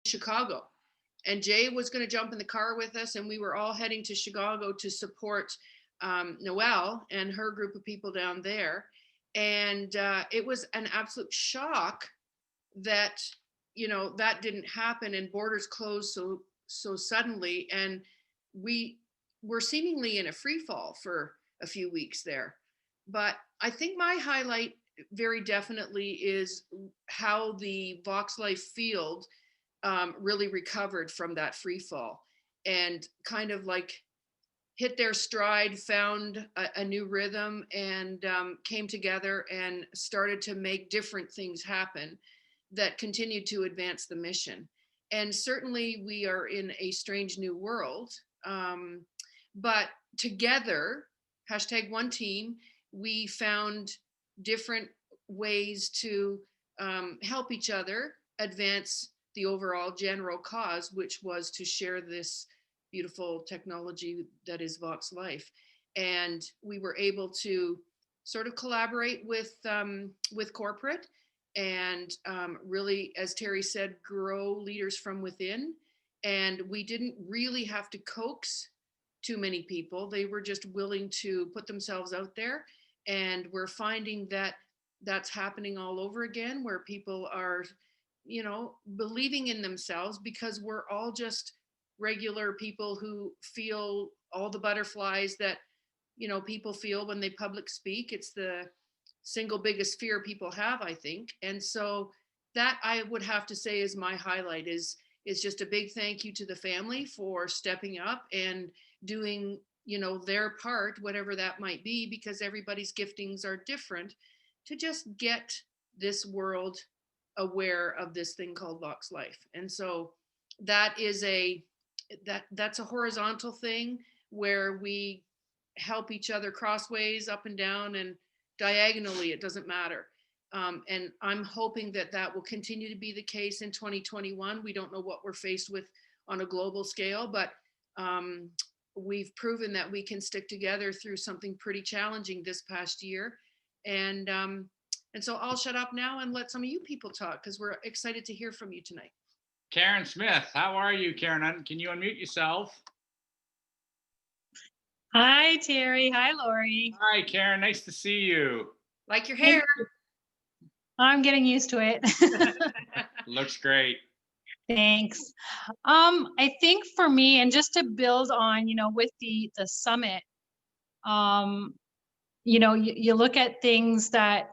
Chicago. And Jay was going to jump in the car with us, and we were all heading to Chicago to support Noelle and her group of people down there. And it was an absolute shock that, that didn't happen and borders closed so suddenly. And we were seemingly in a free fall for a few weeks there. But I think my highlight very definitely is how the Vox Life field really recovered from that free fall and kind of like hit their stride, found a new rhythm, and came together and started to make different things happen that continued to advance the mission. And certainly we are in a strange new world, but together, hashtag one team, we found different ways to help each other advance the overall general cause, which was to share this beautiful technology that is Vox Life. And we were able to sort of collaborate with corporate and really, as Terry said, grow leaders from within. And we didn't really have to coax too many people. They were just willing to put themselves out there. And we're finding that that's happening all over again, where people are, believing in themselves, because we're all just regular people who feel all the butterflies that, people feel when they public speak. It's the single biggest fear people have, I think. And so that, I would have to say, is my highlight, is just a big thank you to the family for stepping up and doing, their part, whatever that might be, because everybody's giftings are different, to just get this world aware of this thing called Vox Life. And so that is that's a horizontal thing where we help each other crossways, up and down, and diagonally. It doesn't matter. And I'm hoping that that will continue to be the case in 2021. We don't know what we're faced with on a global scale, but we've proven that we can stick together through something pretty challenging this past year. And so I'll shut up now and let some of you people talk, because we're excited to hear from you tonight. Karen Smith, how are you, Karen? Can you unmute yourself? Hi, Terry. Hi, Lori. Hi, Karen. Nice to see you. Like your hair. I'm getting used to it. Looks great. Thanks. I think for me, and just to build on, with the summit, you look at things that,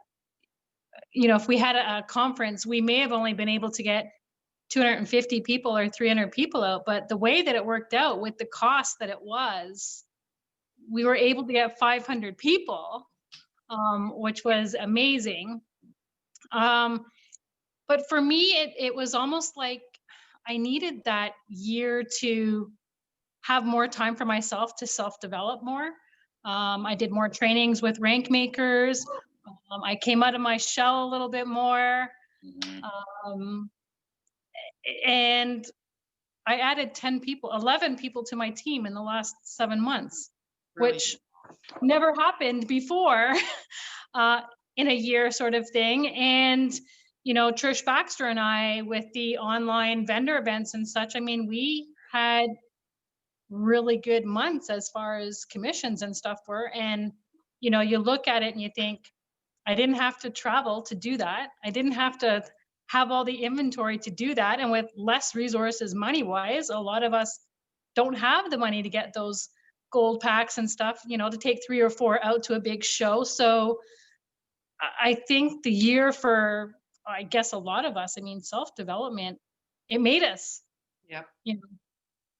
if we had a conference, we may have only been able to get 250 people or 300 people out, but the way that it worked out with the cost that it was, we were able to get 500 people, which was amazing. But for me, it was almost like I needed that year to have more time for myself to self-develop more. I did more trainings with rank makers. I came out of my shell a little bit more. And I added 11 people to my team in the last 7 months, which never happened before in a year, sort of thing. And, Trish Baxter and I, with the online vendor events and such, we had really good months as far as commissions and stuff were. And, you look at it and you think, I didn't have to travel to do that. I didn't have to have all the inventory to do that. And with less resources money-wise, a lot of us don't have the money to get those gold packs and stuff, to take 3 or 4 out to a big show. So I think the year for, I guess, a lot of us, self-development, it made us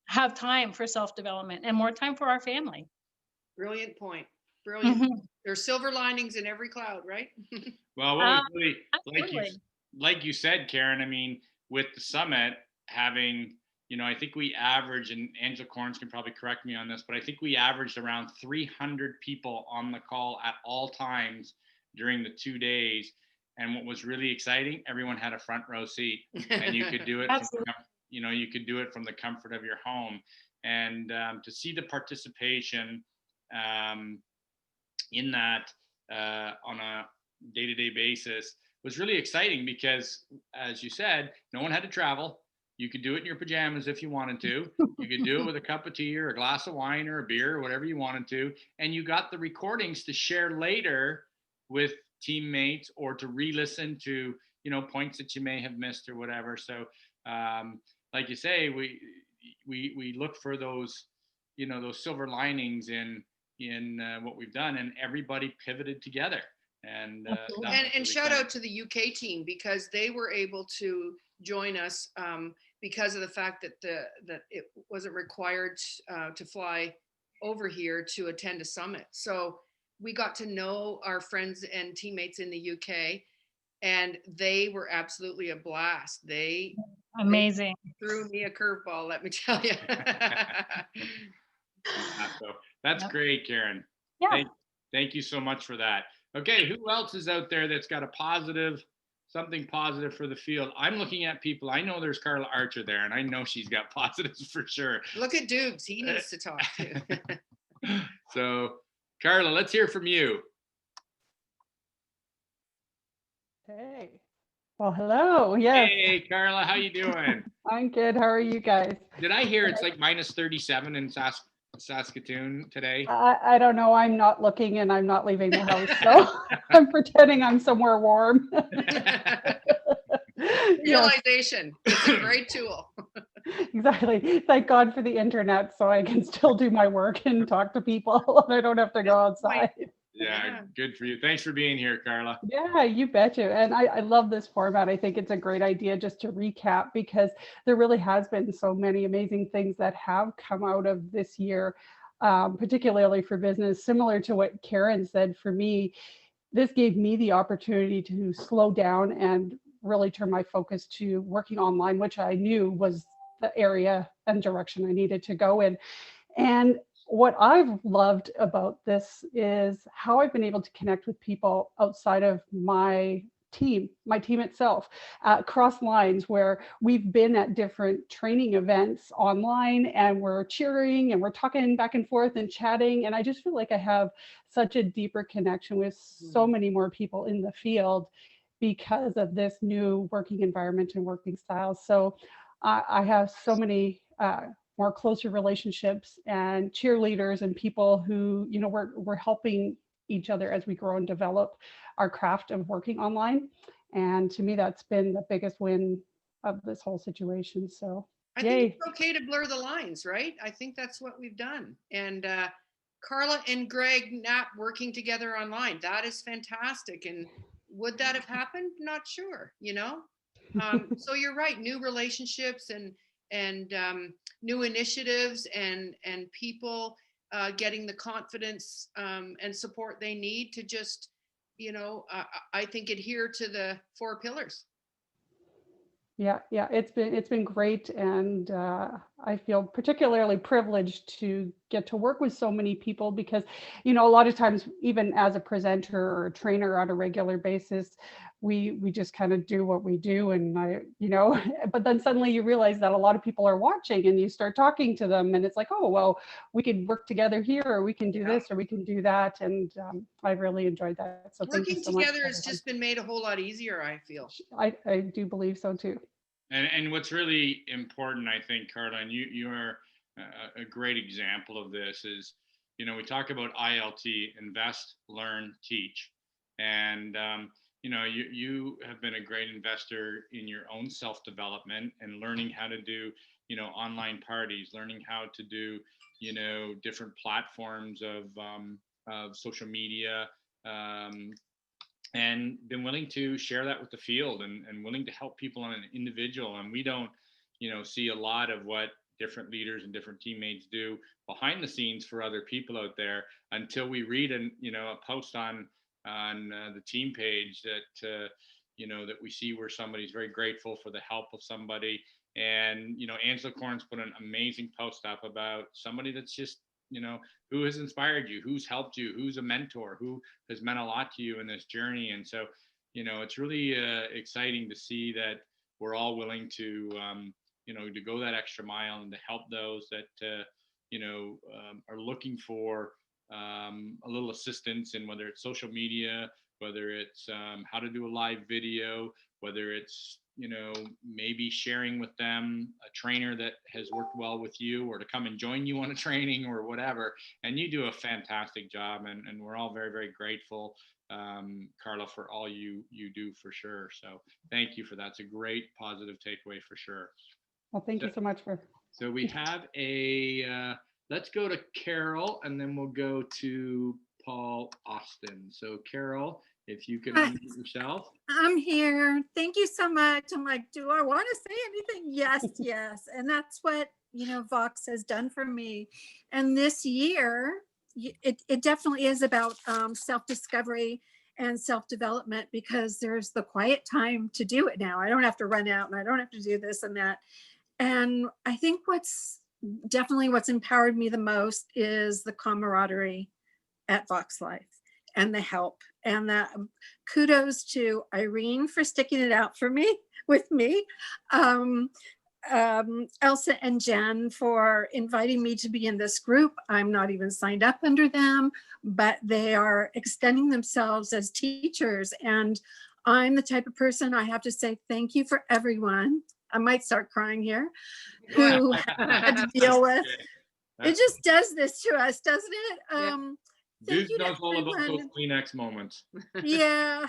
have time for self-development and more time for our family. Brilliant point. Brilliant. Mm-hmm. There's silver linings in every cloud, right? Well, what was really, like you said, Karen, with the summit having, I think we averaged, and Angela Corns can probably correct me on this, but I think we averaged around 300 people on the call at all times during the 2 days. And what was really exciting, everyone had a front row seat, and you could do it you could do it from the comfort of your home. And to see the participation in that on a day-to-day basis was really exciting, because, as you said, no one had to travel. You could do it in your pajamas if you wanted to. You could do it with a cup of tea or a glass of wine or a beer or whatever you wanted to. And you got the recordings to share later with teammates or to re-listen to, points that you may have missed or whatever. So, like you say, we look for those, those silver linings in what we've done, and everybody pivoted together. And and shout out to the UK team, because they were able to join us because of the fact that it wasn't required to fly over here to attend a summit. So we got to know our friends and teammates in the UK, and they were absolutely a blast. They amazing. Threw me a curveball, let me tell you. So that's great, Karen. Yeah. Thank you so much for that. Okay, who else is out there that's got something positive for the field? I'm looking at people. I know there's Carla Archer there, and I know she's got positives for sure. Look at Dukes. He needs to talk too. So, Carla, let's hear from you. Hey. Well, hello. Yes. Hey, Carla, how you doing? I'm good. How are you guys? Did I hear it's like minus 37 in Saskatoon today? I don't know. I'm not looking and I'm not leaving the house, so I'm pretending I'm somewhere warm. Realization. It's a great tool. Exactly. Thank God for the internet, so I can still do my work and talk to people and I don't have to go outside. Yeah, good for you. Thanks for being here, Carla. Yeah, you betcha. And I love this format. I think it's a great idea just to recap, because there really has been so many amazing things that have come out of this year, particularly for business. Similar to what Karen said, for me, this gave me the opportunity to slow down and really turn my focus to working online, which I knew was the area and direction I needed to go in. And what I've loved about this is how I've been able to connect with people outside of my team itself, cross lines, where we've been at different training events online and we're cheering and we're talking back and forth and chatting. And I just feel like I have such a deeper connection with so many more people in the field because of this new working environment and working styles. So I have so many more closer relationships and cheerleaders and people who, we're helping each other as we grow and develop our craft of working online. And to me, that's been the biggest win of this whole situation. So I think it's okay to blur the lines, right? I think that's what we've done. And Carla and Greg Knapp working together online, that is fantastic. And would that have happened? Not sure, so you're right, new relationships and new initiatives and people getting the confidence and support they need to just, I think adhere to the 4 pillars. Yeah, it's been great, and I feel particularly privileged to get to work with so many people, because a lot of times, even as a presenter or a trainer on a regular basis, we just kind of do what we do, and but then suddenly you realize that a lot of people are watching, and you start talking to them, and it's like, oh well, we can work together here, or we can do this, or we can do that, and I really enjoyed that. So working together has just been made a whole lot easier, I feel. I do believe so too. And what's really important, I think, Carla, and you are a great example of this, is, we talk about ILT, invest, learn, teach. And, you have been a great investor in your own self-development and learning how to do, online parties, learning how to do, different platforms of social media, and been willing to share that with the field and willing to help people on an individual. And we don't, see a lot of what different leaders and different teammates do behind the scenes for other people out there until we read a post on the team page that, that we see where somebody's very grateful for the help of somebody. And, Angela Corns put an amazing post up about somebody that's just, who has inspired you, who's helped you, who's a mentor, who has meant a lot to you in this journey. And so, it's really exciting to see that we're all willing to, to go that extra mile and to help those that, are looking for a little assistance in whether it's social media, whether it's how to do a live video, whether it's, you know, maybe sharing with them a trainer that has worked well with you, or to come and join you on a training or whatever. And you do a fantastic job, and we're all very, very grateful, Carla, for all you do, for sure. So thank you for that. It's a great positive takeaway for sure. Well, thank you so much for. So we have let's go to Carol, and then we'll go to Paul Austin. So Carol, if you could unmute yourself. I'm here. Thank you so much. I'm like, do I want to say anything? Yes, yes. And that's what, you know, Vox has done for me. And this year, it definitely is about self-discovery and self-development, because there's the quiet time to do it now. I don't have to run out and I don't have to do this and that. And I think what's empowered me the most is the camaraderie at Vox Life, and the help, and the kudos to Irene for sticking it out for me, with me. Elsa and Jen for inviting me to be in this group. I'm not even signed up under them, but they are extending themselves as teachers. And I'm the type of person, I have to say thank you for everyone. I might start crying here, who had to deal with. It just does this to us, doesn't it? Dude knows all about those Kleenex moments. Yeah.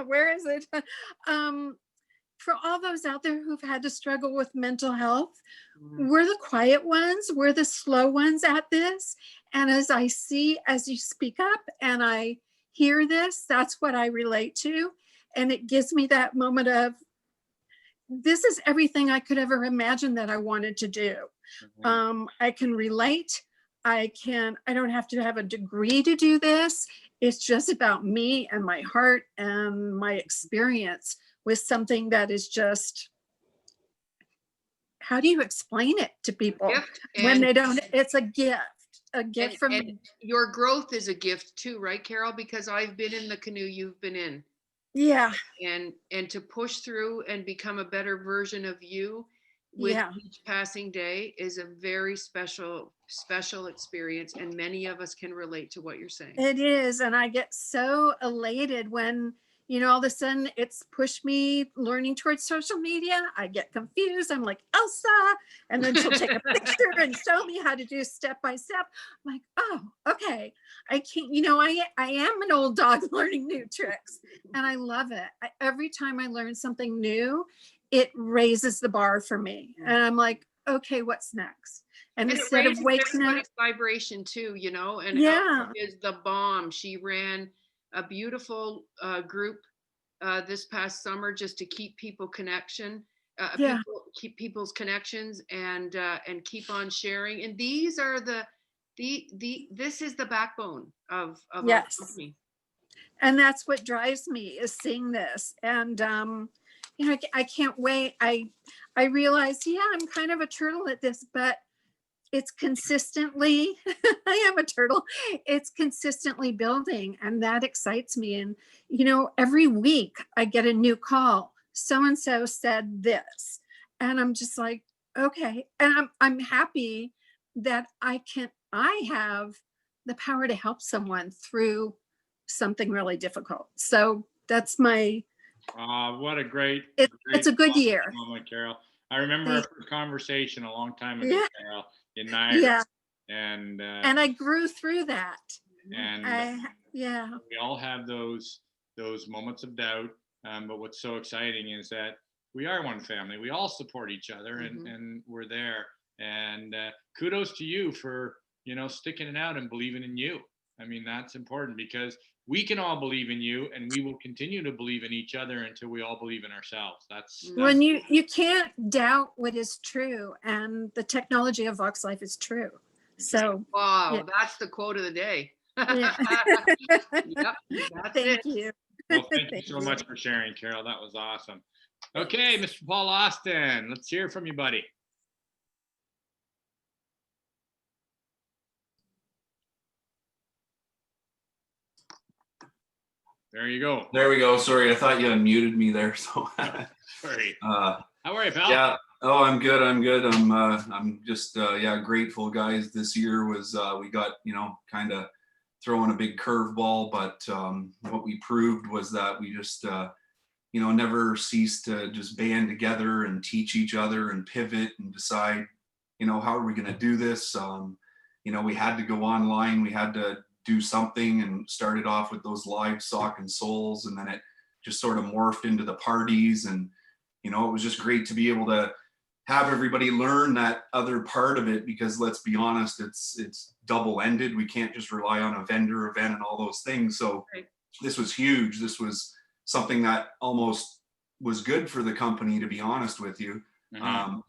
Where is it? For all those out there who've had to struggle with mental health, we're the quiet ones, we're the slow ones at this. And as you speak up and I hear this, that's what I relate to. And it gives me that moment of, this is everything I could ever imagine that I wanted to do. I can relate. I don't have to have a degree to do this. It's just about me and my heart and my experience with something that is just, how do you explain it to people when they don't? It's a gift from me. Your growth is a gift too, right, Carol? Because I've been in the canoe you've been in. Yeah. And to push through and become a better version of you with each passing day is a very special experience, and many of us can relate to what you're saying. It is, and I get so elated when, you know, all of a sudden it's pushed me learning towards social media. I get confused. I'm like, Elsa, and then she'll take a picture and show me how to do step by step. I'm like, oh, okay. I can't, you know, I am an old dog learning new tricks, and I love it. Every time I learn something new, it raises the bar for me. And I'm like, okay, what's next? And instead of waking up, vibration too, you know, and Elsa is the bomb. She ran a beautiful group this past summer just to keep people keep people's connections, and keep on sharing. And these are this is the backbone of our company. And that's what drives me, is seeing this. And you know, I can't wait. I realize, I'm kind of a turtle at this, but it's consistently, I am a turtle. It's consistently building, and that excites me. And, you know, every week I get a new call. So-and-so said this, and I'm just like, okay. And I'm happy that I have the power to help someone through something really difficult. So that's my, what a great, it's a good year. Moment, Carol. I remember our first conversation a long time ago, Carol, in Niagara. And I grew through that. And we all have those moments of doubt. But what's so exciting is that we are one family. We all support each other, and we're there. And kudos to you for, you know, sticking it out and believing in you. I mean, that's important, because we can all believe in you, and we will continue to believe in each other until we all believe in ourselves. That's when you can't doubt what is true, and the technology of Vox Life is true. So wow, that's the quote of the day. Thank you. Well, thank you so much for sharing, Carol. That was awesome. Okay, Mr. Paul Austin, let's hear from you, buddy. There you go. There we go. Sorry, I thought you unmuted me there. So sorry. How are you, pal? Yeah. Oh, I'm good. I'm just grateful, guys. This year was we got, you know, kind of throwing a big curveball, but what we proved was that we just you know, never cease to just band together and teach each other and pivot and decide, you know, how are we going to do this? You know, we had to go online, we had to do something, and started off with those live sock and soles, and then it just sort of morphed into the parties. And, you know, it was just great to be able to have everybody learn that other part of it, because let's be honest, it's double-ended. We can't just rely on a vendor event and all those things. So Right. This was huge. This was something that almost was good for the company, to be honest with you.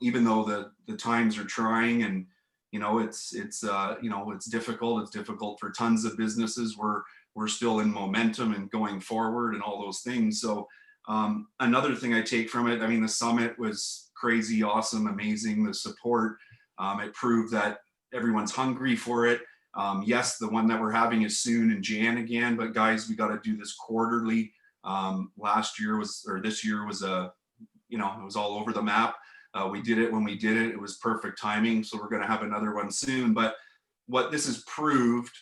Even though the times are trying, and you know, it's you know, it's difficult. It's difficult for tons of businesses. We're still in momentum and going forward and all those things. So another thing I take from it, I mean, the summit was crazy, awesome, amazing. The support, it proved that everyone's hungry for it. Yes, the one that we're having is soon in Jan again, but guys, we got to do this quarterly. Last year was, or this year was you know, it was all over the map. We did it when we did it. It was perfect timing. So we're going to have another one soon. But what this has proved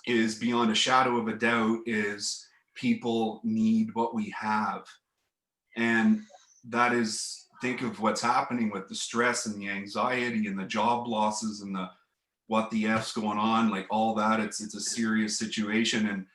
is, beyond a shadow of a doubt, is people need what we have. And that is, think of what's happening with the stress and the anxiety and the job losses and the what the F's going on, like all that. It's a serious situation. And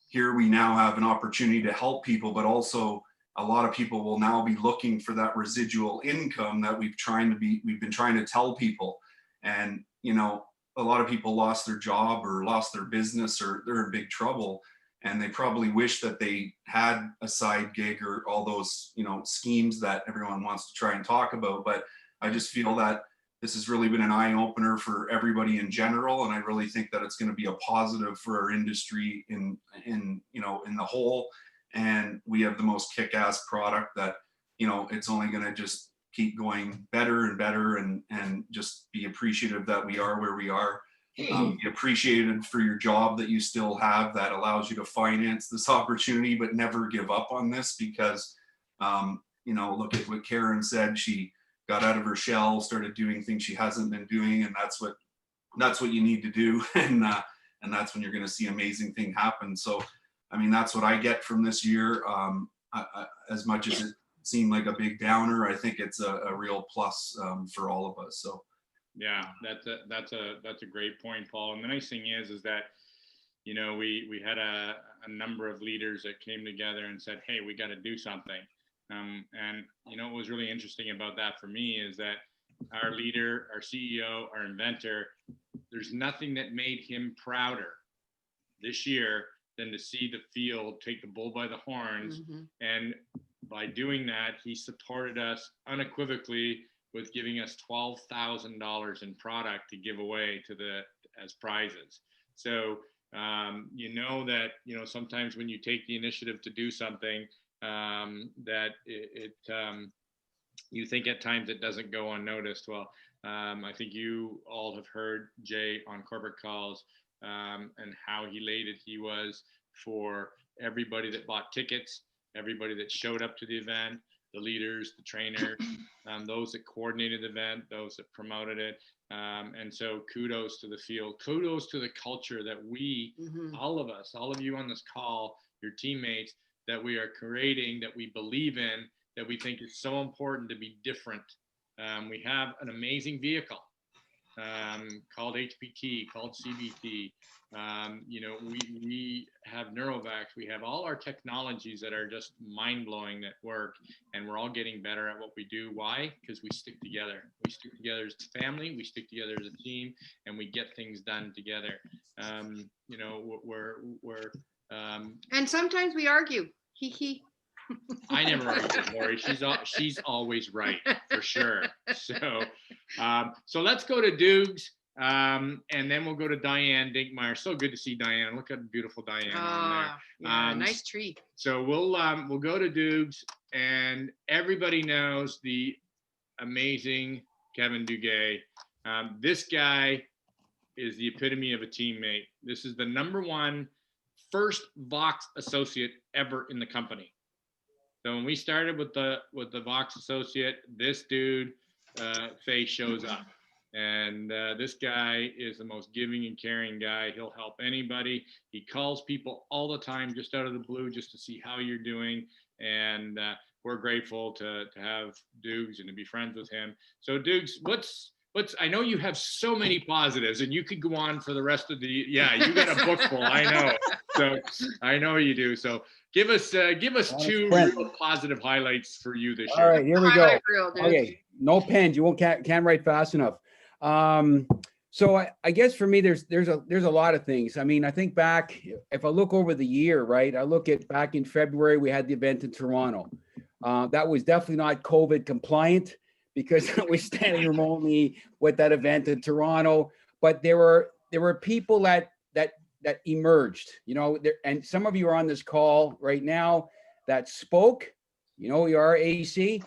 here we now have an opportunity to help people, but also a lot of people will now be looking for that residual income that we've been trying to tell people. And, you know, a lot of people lost their job or lost their business, or they're in big trouble. And they probably wish that they had a side gig or all those, you know, schemes that everyone wants to try and talk about. But I just feel that this has really been an eye opener for everybody in general. And I really think that it's going to be a positive for our industry in, you know, in the whole. And we have the most kick-ass product that, you know, it's only going to just keep going better and better, and just be appreciative that we are where we are. Be appreciated for your job that you still have, that allows you to finance this opportunity, but never give up on this, because, you know, look at what Karen said. She got out of her shell, started doing things she hasn't been doing, and that's what you need to do. And that's when you're going to see amazing thing happen. So, I mean, that's what I get from this year. As much as it seemed like a big downer, I think it's a real plus for all of us. So. Yeah, that's a great point, Paul. And the nice thing is that, you know, we had a number of leaders that came together and said, hey, we got to do something. And, you know, what was really interesting about that for me is that our leader, our CEO, our inventor, there's nothing that made him prouder this year than to see the field take the bull by the horns. And by doing that, he supported us unequivocally with giving us $12,000 in product to give away as prizes. So, you know, that, you know, sometimes when you take the initiative to do something, that you think at times it doesn't go unnoticed. Well, I think you all have heard Jay on corporate calls, and how elated he was for everybody that bought tickets, everybody that showed up to the event, the leaders, the trainers, those that coordinated the event, those that promoted it. And so kudos to the field, kudos to the culture that we, all of us, all of you on this call, your teammates, that we are creating, that we believe in, that we think is so important to be different. We have an amazing vehicle called HPT, called CBT. You know, we have Neurovax. We have all our technologies that are just mind-blowing that work, and we're all getting better at what we do. Why? Because we stick together. We stick together as a family. We stick together as a team, and we get things done together. You know, we're and sometimes we argue. He. I never argue with Lori. She's always right, for sure. So, so let's go to Dukes, and then we'll go to Diane Dinkmeyer. So good to see Diane. Look at beautiful Diane on there. Yeah, nice tree. So we'll go to Dukes, and everybody knows the amazing Kevin Duguay. This guy is the epitome of a teammate. This is the #1 first Vox associate ever in the company. So when we started with the Vox associate, this dude face shows up, And this guy is the most giving and caring guy. He'll help anybody. He calls people all the time, just out of the blue, just to see how you're doing. And we're grateful to have Dukes and to be friends with him. So Dukes, what's I know you have so many positives, and you could go on for the rest of the, you got a book full, I know. So I know you do. So give us two real positive highlights for you this year. All right, here we go. Highlight reel, dude. Okay, no pens. You can't write fast enough. So I guess for me, there's a lot of things. I mean, I think back, if I look over the year, right? I look at back in February, we had the event in Toronto. That was definitely not COVID compliant because I was standing remotely with that event in Toronto. But there were people that emerged, and some of you are on this call right now that spoke. You are AC.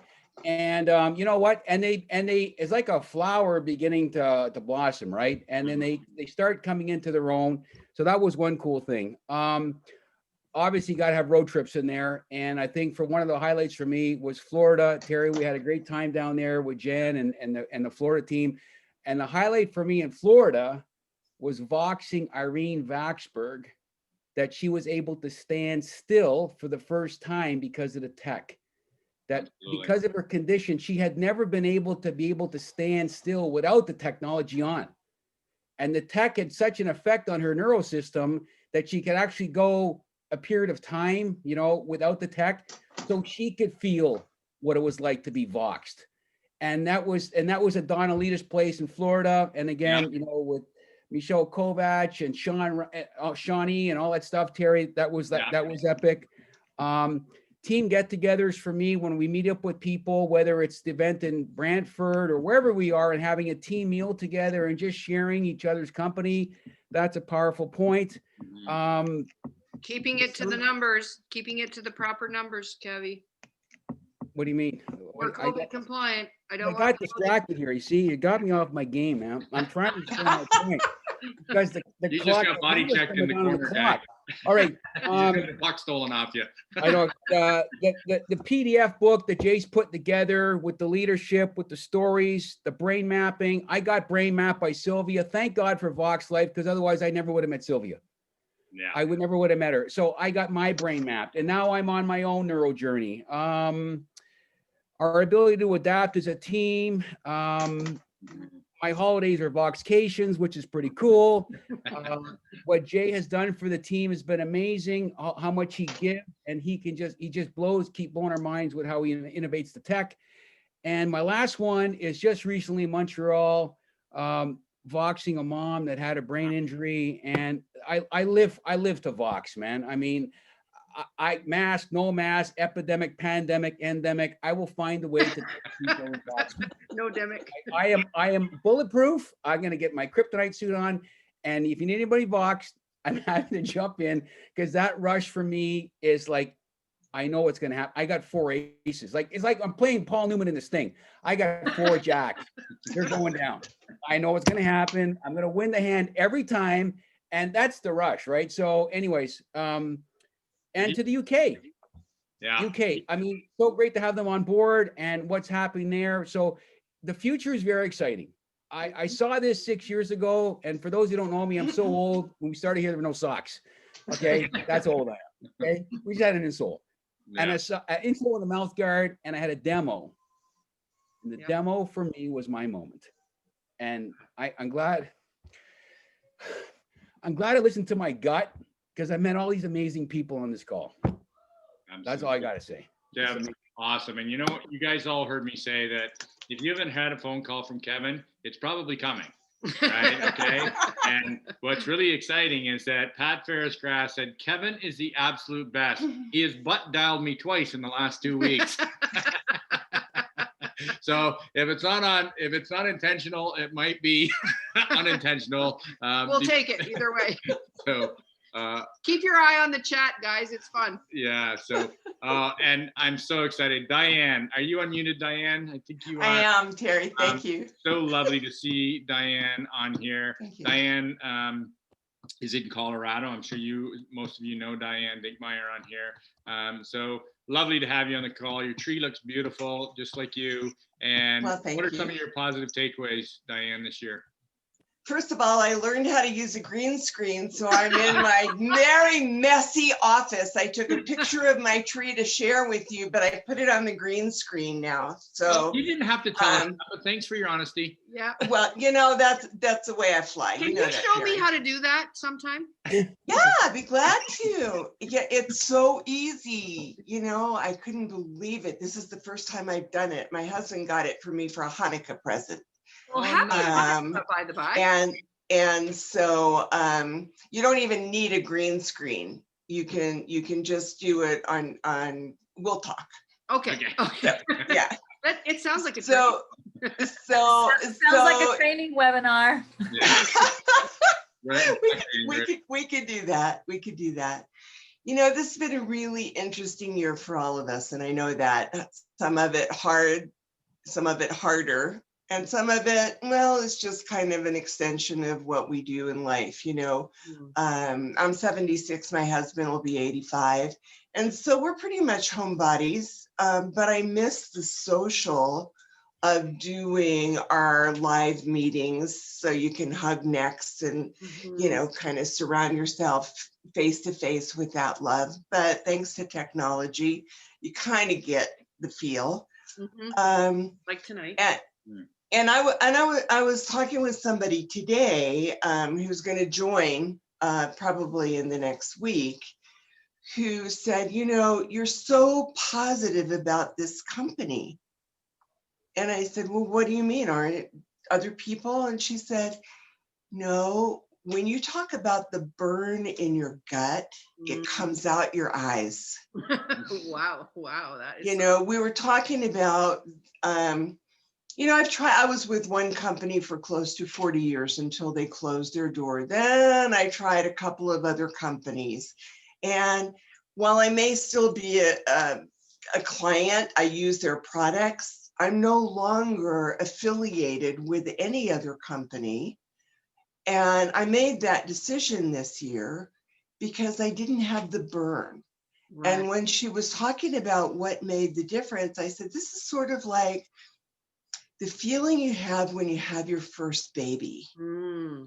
And you know what? And they it's like a flower beginning to blossom, right? And then they start coming into their own. So that was one cool thing. Obviously, got to have road trips in there. And I think for one of the highlights for me was Florida. Terry, we had a great time down there with Jen and the Florida team. And the highlight for me in Florida was voxing Irene Vaxberg, that she was able to stand still for the first time because of the tech. That Absolutely. Because of her condition, she had never been able to stand still without the technology on. And the tech had such an effect on her neural system that she could actually go a period of time, without the tech, so she could feel what it was like to be voxed. And that was at Donalita's place in Florida. And again, with Michelle Kovac and Shawnee and all that stuff, Terry, that was epic. Team get-togethers for me, when we meet up with people, whether it's the event in Brantford or wherever we are, and having a team meal together and just sharing each other's company, that's a powerful point. Keeping it to the numbers, keeping it to the proper numbers, Kevy. What do you mean? We're COVID compliant. I I don't got want distracted here. You see, you got me off my game, man. I'm trying to show my point. Because the You clock, just got body the checked in the number's corner, coming on guy. All right. You just got the puck stolen off you. I know the PDF book that Jay's put together with the leadership, with the stories, the brain mapping. I got Brain Map by Sylvia. Thank God for Vox Life, because otherwise I never would have met Sylvia. Yeah. I never would have met her. So I got my brain mapped, and now I'm on my own neuro journey. Our ability to adapt as a team. My holidays are Voxcations, which is pretty cool. What Jay has done for the team has been amazing. How much he gives, and he just keep blowing our minds with how he innovates the tech. And my last one is just recently in Montreal, voxing a mom that had a brain injury, and I live to vox, man. I mean, I mask, no mask, epidemic, pandemic, endemic. I will find a way to people in vox. no demic. I am bulletproof. I'm gonna get my kryptonite suit on, and if you need anybody voxed, I'm having to jump in, because that rush for me is like, I know what's gonna happen. I got 4 aces. It's like I'm playing Paul Newman in this thing. I got 4 jacks. They're going down. I know what's gonna happen. I'm gonna win the hand every time, and that's the rush, right? So, anyways, and to the UK. Yeah. UK. I mean, so great to have them on board and what's happening there. So the future is very exciting. I saw this 6 years ago, and for those who don't know me, I'm so old. When we started here, there were no socks. Okay, that's old I am. Okay, we just had an insole, and I saw an insole in the mouth guard, and I had a demo. And the demo for me was my moment, and I'm glad I listened to my gut, because I met all these amazing people on this call. That's all I got to say. Yeah, awesome. And you guys all heard me say that if you haven't had a phone call from Kevin, it's probably coming, right? Okay. And what's really exciting is that Pat Ferris-Grass said, Kevin is the absolute best. He has butt dialed me twice in the last 2 weeks. So if it's not intentional, it might be unintentional. We'll take it either way. So keep your eye on the chat, guys. It's fun. Yeah. So, and I'm so excited. Diane, are you unmuted, Diane? I think you are. I am, Terry. Thank you. So lovely to see Diane on here. Thank you. Diane is in Colorado. I'm sure most of you know Diane Dinkmeyer on here. So lovely to have you on the call. Your tree looks beautiful, just like you. And Well, thank what are you. some of your positive takeaways, Diane, this year? First of all, I learned how to use a green screen, so I'm in my very messy office. I took a picture of my tree to share with you, but I put it on the green screen now. So You didn't have to tell us, but thanks for your honesty. Yeah. well, that's the way I fly. Can know you that, show me Carrie. how to do that sometime? Yeah, I'd be glad to. Yeah, it's so easy. I couldn't believe it. This is the first time I've done it. My husband got it for me for a Hanukkah present. Well, happy Hanukkah, by the by. And so you don't even need a green screen. You can just do it on We'll Talk. Okay. Yeah. It sounds like a So Sounds like a training webinar. Yeah. we could do that. We could do that. This has been a really interesting year for all of us, and I know that some of it hard, some of it harder. And some of it, well, it's just kind of an extension of what we do in life. I'm 76, my husband will be 85. And so we're pretty much homebodies, but I miss the social of doing our live meetings so you can hug necks and, kind of surround yourself face to face with that love. But thanks to technology, you kind of get the feel. Like tonight. And I was talking with somebody today who's going to join probably in the next week, who said, you're so positive about this company. And I said, well, what do you mean? Aren't it other people? And she said, no, when you talk about the burn in your gut, it comes out your eyes. Wow. That is we were talking about I was with one company for close to 40 years until they closed their door. Then I tried a couple of other companies. And while I may still be a client, I use their products, I'm no longer affiliated with any other company. And I made that decision this year because I didn't have the burn. Right. And when she was talking about what made the difference, I said, this is sort of like the feeling you have when you have your first baby. When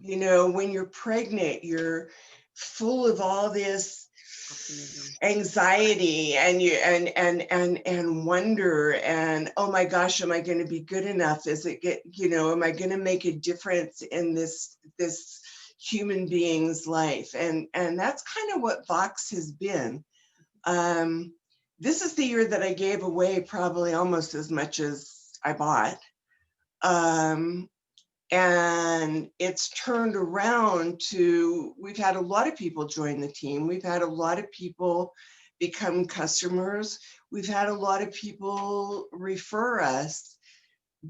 you're pregnant, you're full of all this anxiety and you and wonder and, oh my gosh, am I going to be good enough? Am I going to make a difference in this human being's life? And that's kind of what Vox has been. This is the year that I gave away probably almost as much as I bought. And it's turned around to, we've had a lot of people join the team. We've had a lot of people become customers. We've had a lot of people refer us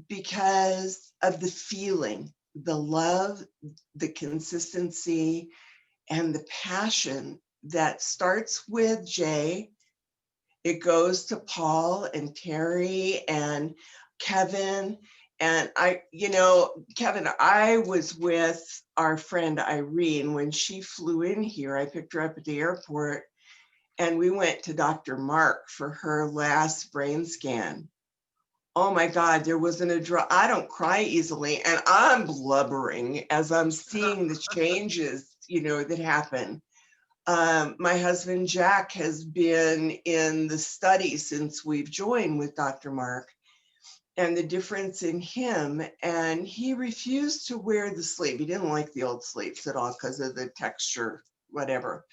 because of the feeling, the love, the consistency, and the passion that starts with Jay. It goes to Paul and Terry and Kevin. And Kevin, I was with our friend Irene when she flew in here. I picked her up at the airport and we went to Dr. Mark for her last brain scan. Oh my God, there wasn't a drop. I don't cry easily. And I'm blubbering as I'm seeing the changes, that happen. My husband, Jack, has been in the study since we've joined with Dr. Mark. And the difference in him, and he refused to wear the sleeve. He didn't like the old sleeves at all because of the texture, whatever.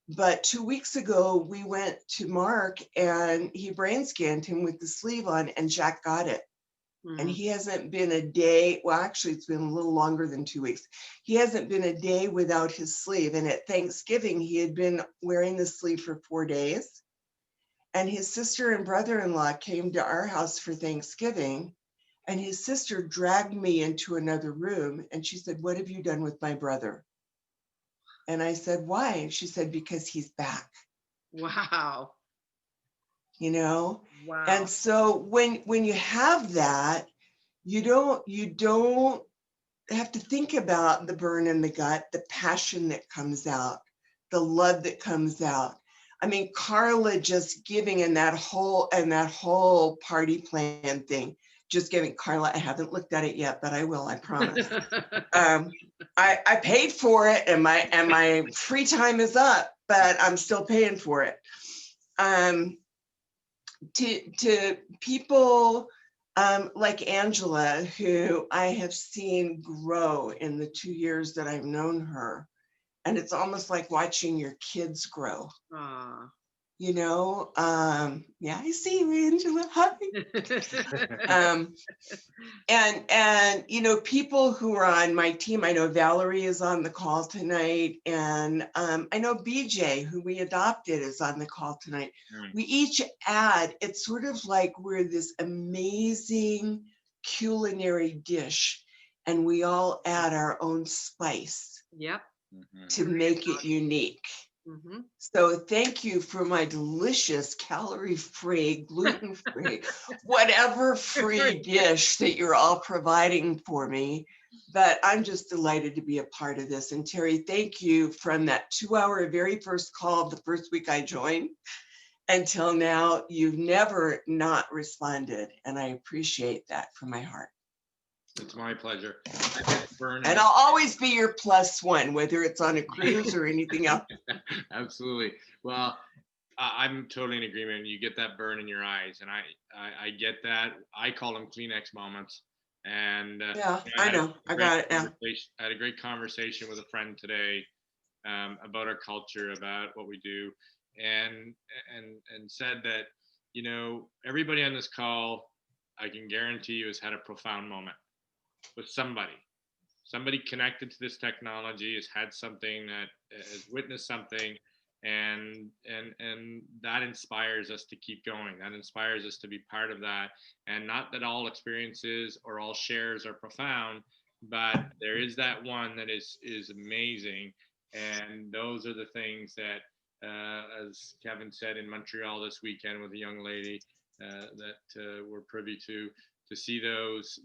But 2 weeks ago, we went to Mark and he brain scanned him with the sleeve on and Jack got it. And he hasn't been a day, well, actually it's been a little longer than 2 weeks. He hasn't been a day without his sleeve. And at Thanksgiving, he had been wearing the sleeve for 4 days. And his sister and brother-in-law came to our house for Thanksgiving, and his sister dragged me into another room and she said, what have you done with my brother? And I said, why? And she said, because he's back. Wow. Wow. And so when you have that, you don't have to think about the burn in the gut, the passion that comes out, the love that comes out. I mean, Carla just giving in that whole party plan thing, just giving. Carla, I haven't looked at it yet, but I will, I promise. I paid for it, and my free time is up, but I'm still paying for it. To people like Angela, who I have seen grow in the 2 years that I've known her, and it's almost like watching your kids grow. Aw. You know, yeah, I see you, Angela. Hi. And you know, people who are on my team, I know Valerie is on the call tonight, and I know BJ, who we adopted, is on the call tonight. We each add, it's sort of like we're this amazing culinary dish, and we all add our own spice Yep. to make it unique. Mhm. So thank you for my delicious calorie-free, gluten-free, whatever free dish that you're all providing for me. But I'm just delighted to be a part of this. And Terry, thank you from that 2-hour very first call the first week I joined until now. You've never not responded. And I appreciate that from my heart. It's my pleasure. I've been burning. And I'll always be your +1, whether it's on a cruise or anything else. Absolutely. Well, I'm totally in agreement. You get that burn in your eyes, and I get that. I call them Kleenex moments. And Yeah, I know. I got it now. I had a great conversation with a friend today about our culture, about what we do, and said that, you know, everybody on this call, I can guarantee you, has had a profound moment with somebody connected to this technology, has had something, that has witnessed something, and that inspires us to keep going. That inspires us to be part of that. And not that all experiences or all shares are profound, but there is that one that is amazing. And those are the things that, as Kevin said in Montreal this weekend with a young lady that we're privy to see those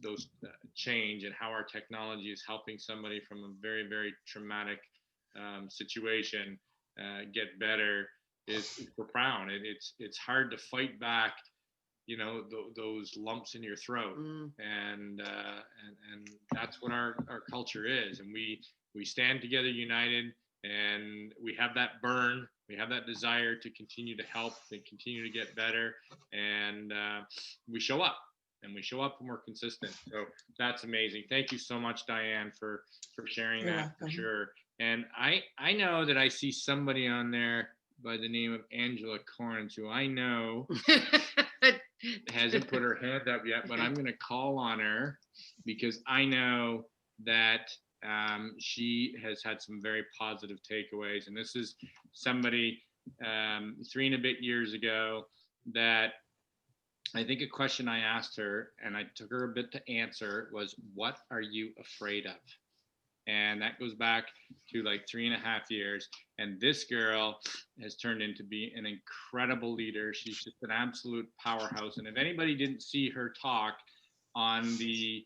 change, and how our technology is helping somebody from a very, very traumatic situation get better is profound. And it's hard to fight back, you know, those lumps in your throat. And that's what our culture is. And we stand together united, and we have that burn. We have that desire to continue to help and continue to get better. And we show up. And we show up and we're consistent. So that's amazing. Thank you so much, Diane, for sharing that, for sure. And I know that I see somebody on there by the name of Angela Corns, who I know hasn't put her hand up yet, but I'm going to call on her because I know that she has had some very positive takeaways. And this is somebody 3 and a bit years ago that I think a question I asked her, and I took her a bit to answer, was, what are you afraid of? And that goes back to like 3.5 years. And this girl has turned into be an incredible leader. She's just an absolute powerhouse. And if anybody didn't see her talk on the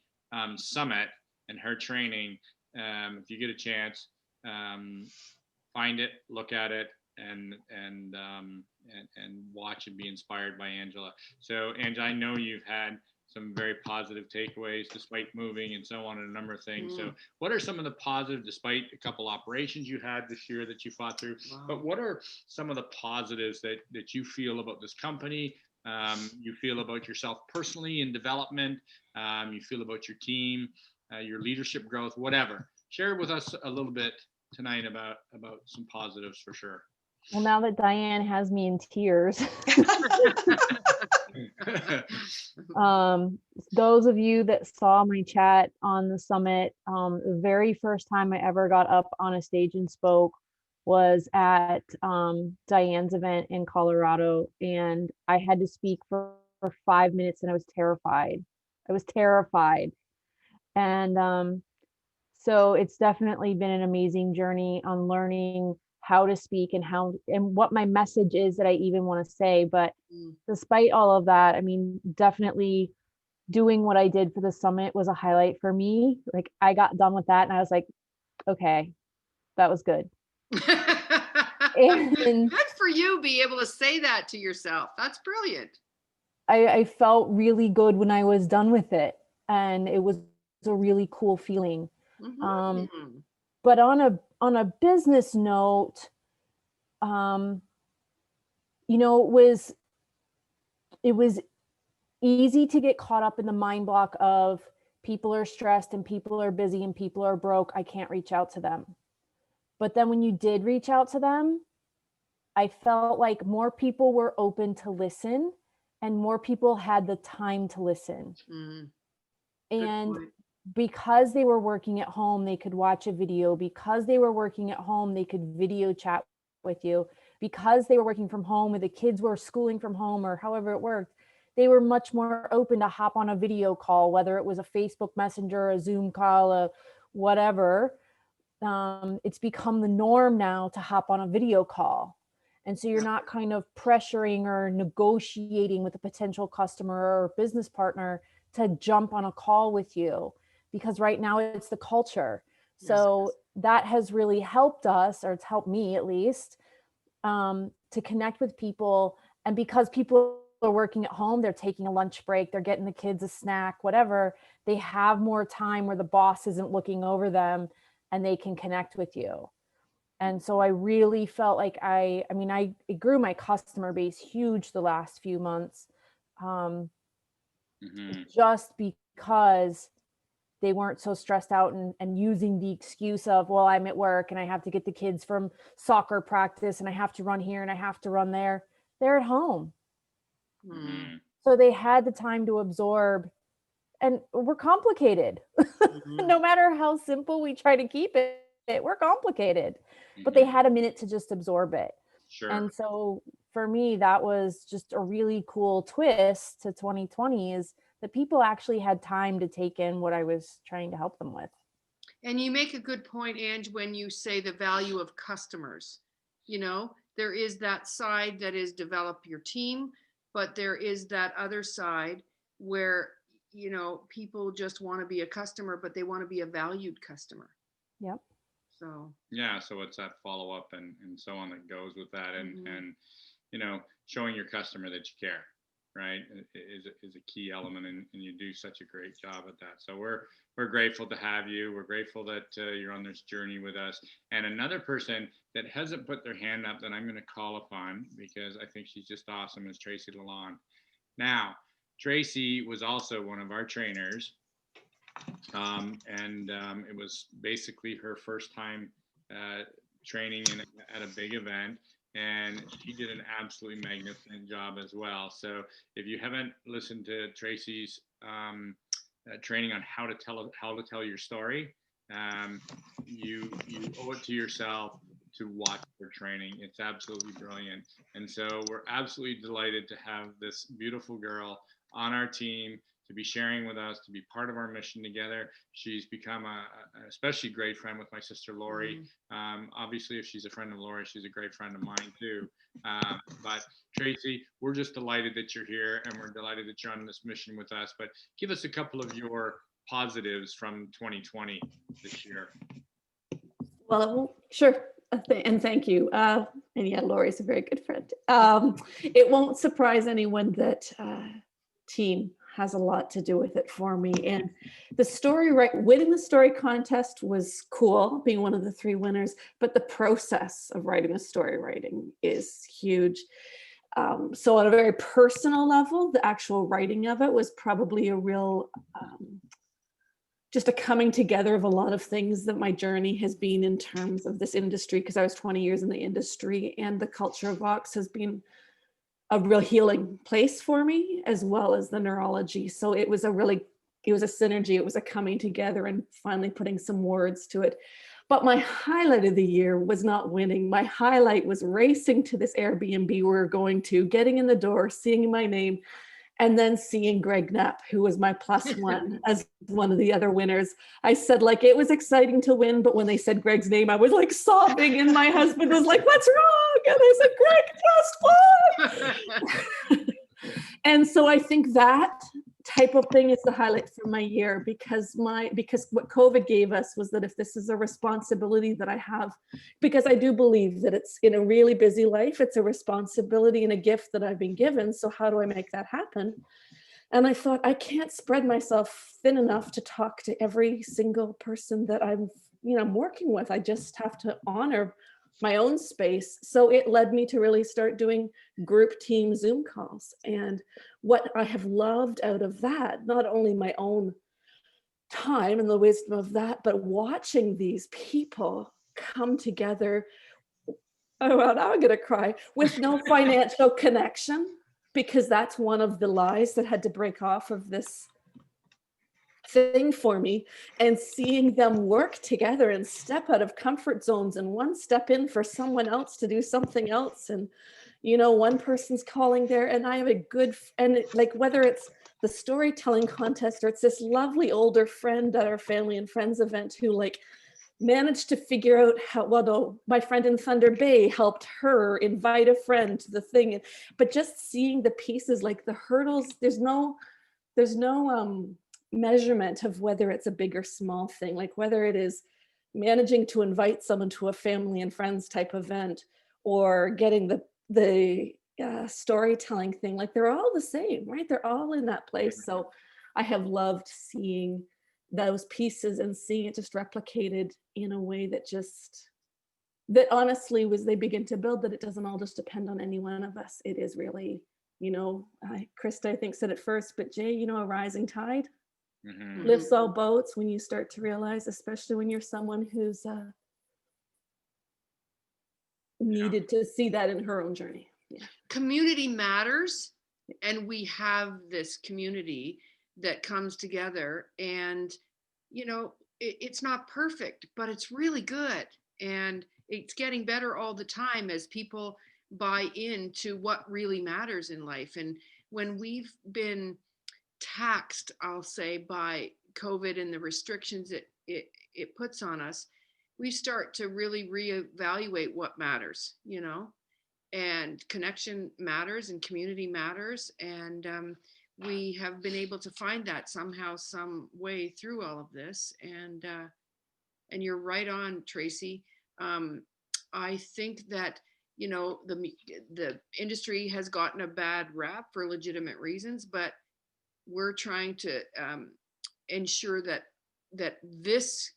summit and her training, if you get a chance, find it, look at it, and watch and be inspired by Angela. So Angela, I know you've had some very positive takeaways despite moving and so on, and a number of things. So what are some of the positive, despite a couple operations you had this year that you fought through, but what are some of the positives that you feel about this company, you feel about yourself personally in development, you feel about your team, your leadership growth, whatever? Share with us a little bit tonight about some positives for sure. Well, now that Diane has me in tears, those of you that saw my chat on the summit, the very first time I ever got up on a stage and spoke was at Diane's event in Colorado, and I had to speak for 5 minutes, and I was terrified. And so it's definitely been an amazing journey on learning how to speak and what my message is that I even want to say. But despite all of that, I mean, definitely doing what I did for the summit was a highlight for me. Like, I got done with that and I was like, okay, that was good. And Good for you be able to say that to yourself. That's brilliant. I felt really good when I was done with it, and it was a really cool feeling. Mhm. But on a business note, you know, it was easy to get caught up in the mind block of people are stressed and people are busy and people are broke. I can't reach out to them. But then when you did reach out to them, I felt like more people were open to listen and more people had the time to listen. Good And point. because they were working at home, they could watch a video. Because they were working at home, they could video chat with you. Because they were working from home or the kids were schooling from home or however it worked, they were much more open to hop on a video call, whether it was a Facebook Messenger, a Zoom call, a whatever. It's become the norm now to hop on a video call. And so you're not kind of pressuring or negotiating with a potential customer or business partner to jump on a call with you, because right now it's the culture. So that has really helped us, or it's helped me at least, to connect with people. And because people are working at home, they're taking a lunch break, they're getting the kids a snack, whatever, they have more time where the boss isn't looking over them and they can connect with you. And so I really felt like I grew my customer base huge the last few months, just because they weren't so stressed out and using the excuse of, well, I'm at work and I have to get the kids from soccer practice and I have to run here and I have to run there. They're at home. So they had the time to absorb, and we're complicated. No matter how simple we try to keep it, we're complicated, but they had a minute to just absorb it. Sure. And so for me, that was just a really cool twist to 2020, is that people actually had time to take in what I was trying to help them with. And you make a good point, Ange, when you say the value of customers. You know, there is that side that is develop your team, but there is that other side where, you know, people just want to be a customer, but they want to be a valued customer. Yep. So yeah, so it's that follow up and so on that goes with that, and you know, showing your customer that you care, right, is a key element, and you do such a great job at that. So we're grateful to have you. We're grateful that you're on this journey with us. And another person that hasn't put their hand up that I'm going to call upon, because I think she's just awesome, is Tracy Lalonde. Now, Tracy was also one of our trainers. It was basically her first time training at a big event, and she did an absolutely magnificent job as well. So if you haven't listened to Tracy's training on how to tell your story, you owe it to yourself to watch her training. It's absolutely brilliant. And so we're absolutely delighted to have this beautiful girl on our team, to be sharing with us, to be part of our mission together. She's become an especially great friend with my sister, Lori. Obviously, if she's a friend of Lori, she's a great friend of mine too. But Tracy, we're just delighted that you're here, and we're delighted that you're on this mission with us. But give us a couple of your positives from 2020 this year. Well, sure. And thank you. And yeah, Lori's a very good friend. It won't surprise anyone that team has a lot to do with it for me. And the story, winning the story contest was cool, being one of the 3 winners, but the process of writing a story is huge. So on a very personal level, the actual writing of it was probably a real, just a coming together of a lot of things that my journey has been in terms of this industry, because I was 20 years in the industry, and the culture of Vox has been a real healing place for me, as well as the neurology. So it was a synergy. It was a coming together and finally putting some words to it. But my highlight of the year was not winning. My highlight was racing to this Airbnb we were going to, getting in the door, seeing my name, and then seeing Greg Knapp, who was my +1 as one of the other winners. I said, like, it was exciting to win, but when they said Greg's name, I was like sobbing, and my husband was like, "What's wrong?" And I said, "Greg just won." And so I think that type of thing is the highlight for my year, because what COVID gave us was that if this is a responsibility that I have, because I do believe that it's in a really busy life, it's a responsibility and a gift that I've been given. So how do I make that happen? And I thought, I can't spread myself thin enough to talk to every single person that I'm working with. I just have to honor my own space. So it led me to really start doing group team Zoom calls. And what I have loved out of that, not only my own time and the wisdom of that, but watching these people come together. Oh, well, now I'm gonna cry, with no financial connection, because that's one of the lies that had to break off of this thing for me, and seeing them work together and step out of comfort zones, and one step in for someone else to do something else. And, one person's calling there, and I have a good, like whether it's the storytelling contest or it's this lovely older friend at our family and friends event who like managed to figure out how, my friend in Thunder Bay helped her invite a friend to the thing. But just seeing the pieces, like the hurdles, there's no measurement of whether it's a big or small thing, like whether it is managing to invite someone to a family and friends type event, or getting the storytelling thing, like they're all the same, right? They're all in that place. So I have loved seeing those pieces and seeing it just replicated in a way that honestly, as they begin to build, that it doesn't all just depend on any one of us. It is really, Krista, I think said it first, but Jay, a rising tide lifts all boats, when you start to realize, especially when you're someone who's needed to see that in her own journey. Yeah. Community matters, and we have this community that comes together, and it's not perfect, but it's really good, and it's getting better all the time as people buy into what really matters in life. And when we've been taxed, I'll say, by COVID and the restrictions it puts on us, we start to really reevaluate what matters, and connection matters and community matters. And we have been able to find that somehow, some way through all of this. And you're right on, Tracy. I think that, the industry has gotten a bad rap for legitimate reasons, but we're trying to ensure that this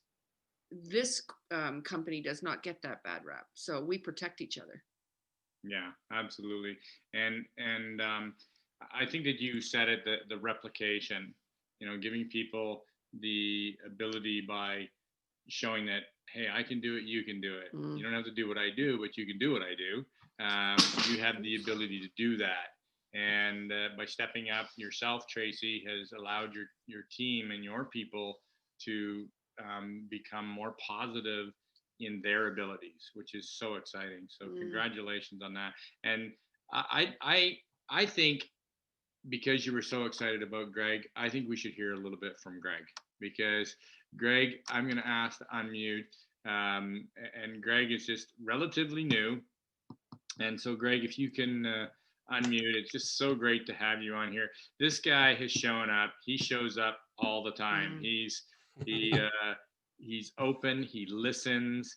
company does not get that bad rap. So we protect each other. Yeah, absolutely. And I think that you said it, the replication, giving people the ability by showing that, hey, I can do it, you can do it. You don't have to do what I do, but you can do what I do. You have the ability to do that. And by stepping up yourself, Tracy, has allowed your team and your people to become more positive in their abilities, which is so exciting. So congratulations on that. And I think, because you were so excited about Greg, I think we should hear a little bit from Greg, because Greg, I'm going to ask to unmute, and Greg is just relatively new. And so Greg, if you can unmute, it's just so great to have you on here. This guy has shown up. He shows up all the time. He's open, he listens,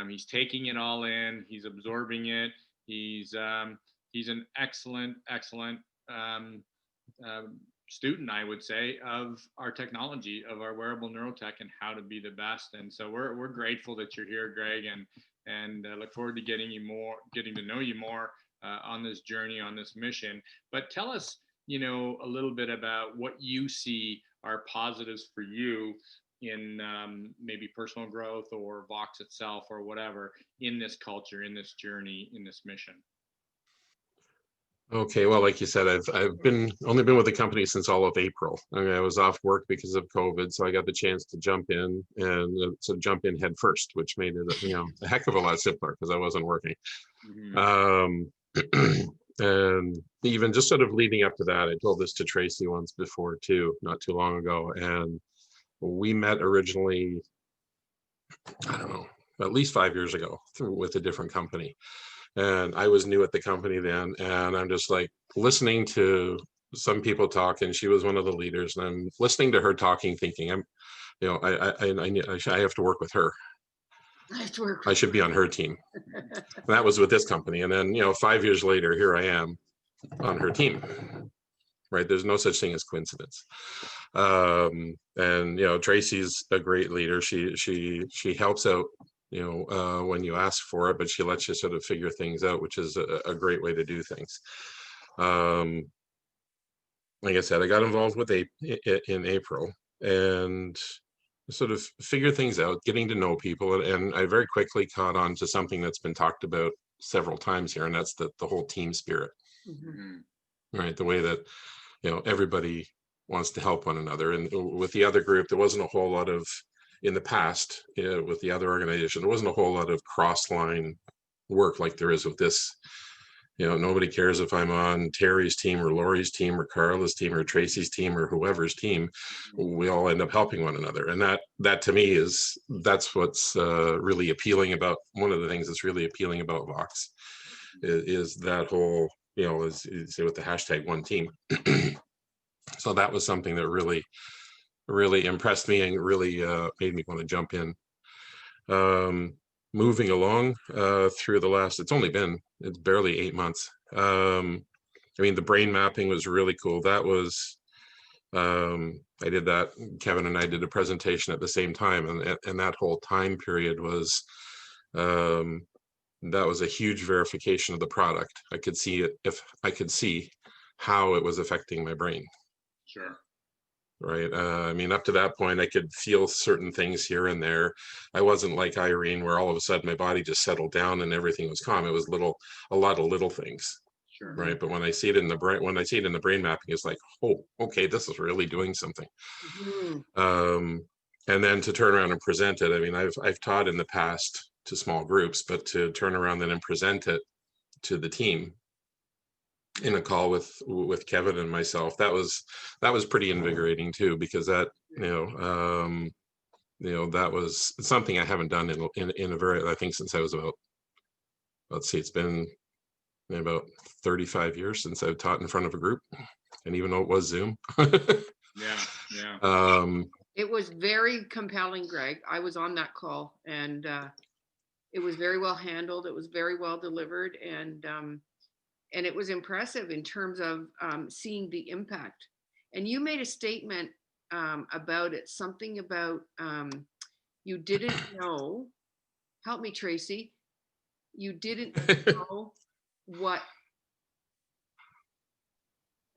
he's taking it all in, he's absorbing it. He's an excellent student, I would say, of our technology, of our wearable neurotech, and how to be the best. And so we're grateful that you're here, Greg, and look forward to getting to know you more on this journey, on this mission. But tell us, a little bit about what you see are positives for you in maybe personal growth or Vox itself or whatever, in this culture, in this journey, in this mission. Okay, well, like you said, I've only been with the company since all of April. I mean, I was off work because of COVID, so I got the chance to jump in head first, which made it a heck of a lot simpler because I wasn't working. And even just sort of leading up to that, I told this to Tracy once before too, not too long ago, and we met originally, I don't know, at least 5 years ago with a different company. And I was new at the company then, and I'm just like listening to some people talk, and she was one of the leaders, and I'm listening to her talking, thinking, I have to work with her. I should be on her team. And that was with this company. And then, 5 years later, here I am on her team. Right? There's no such thing as coincidence. And Tracy's a great leader. She helps out, when you ask for it, but she lets you sort of figure things out, which is a great way to do things. Like I said, I got involved with in April and sort of figure things out, getting to know people. And I very quickly caught on to something that's been talked about several times here, and that's the whole team spirit. Right? The way that, everybody wants to help one another. And with the other group, there wasn't a whole lot of, in the past, with the other organization, there wasn't a whole lot of cross-line work like there is with this. Nobody cares if I'm on Terry's team or Lori's team or Carla's team or Tracy's team or whoever's team. We all end up helping one another. And that to me that's what's really appealing about, one of the things that's really appealing about Vox is that whole, as you say, with the hashtag one team. So that was something that really, really impressed me and really made me want to jump in. Moving along through the last, it's barely 8 months. The brain mapping was really cool. That was, I did that, Kevin and I did a presentation at the same time, and that whole time period was, that was a huge verification of the product. I could see it, if I could see how it was affecting my brain. Sure. Right. Up to that point, I could feel certain things here and there. I wasn't like Irene, where all of a sudden my body just settled down and everything was calm. It was a lot of little things. Sure. Right. But when I see it in the brain, mapping, it's like, oh, okay, this is really doing something. And then to turn around and present it. I've taught in the past to small groups, but to turn around then and present it to the team in a call with Kevin and myself, that was pretty invigorating too, because that that was something I haven't done in a very, I think since I was about, let's see, it's been about 35 years since I've taught in front of a group, and even though it was Zoom. Yeah. It was very compelling, Greg. I was on that call, and it was very well handled. It was very well delivered, and it was impressive in terms of seeing the impact. And you made a statement about it, something about you didn't know. Help me, Tracy. You didn't know what.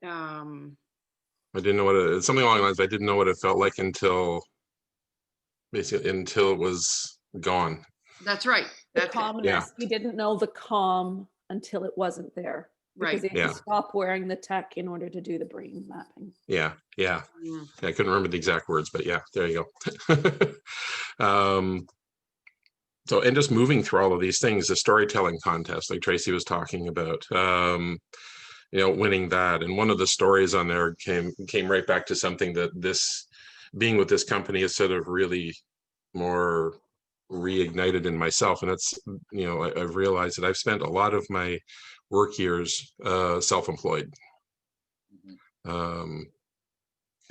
I didn't know what something along the lines. I didn't know what it felt like until it was gone. That's right. The calmness. Yeah. We didn't know the calm until it wasn't there. Because Right. they had to stop wearing the tech in order to do the brain mapping. Yeah. I couldn't remember the exact words, but yeah, there you go. So, and just moving through all of these things, the storytelling contest, like Tracy was talking about, winning that. And one of the stories on there came right back to something that being with this company is sort of really more reignited in myself. And that's, I've realized that I've spent a lot of my work years self-employed.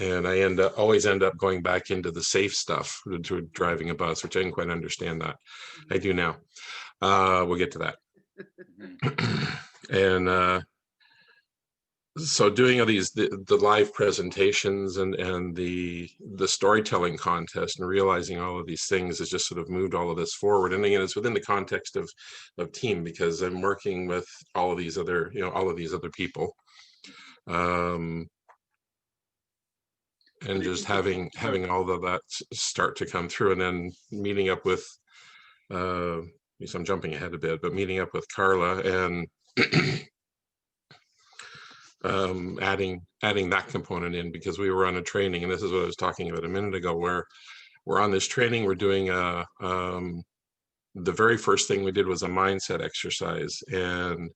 And I always end up going back into the safe stuff, to driving a bus, which I didn't quite understand that. I do now. We'll get to that. And so doing all these, the live presentations and the storytelling contest and realizing all of these things has just sort of moved all of this forward. And again, it's within the context of team, because I'm working with all of these other people. And just having all of that start to come through, and then meeting up with, so I'm jumping ahead a bit, but meeting up with Carla and adding that component in, because we were on a training, and this is what I was talking about a minute ago, where we're on this training, we're doing the very first thing we did was a mindset exercise. And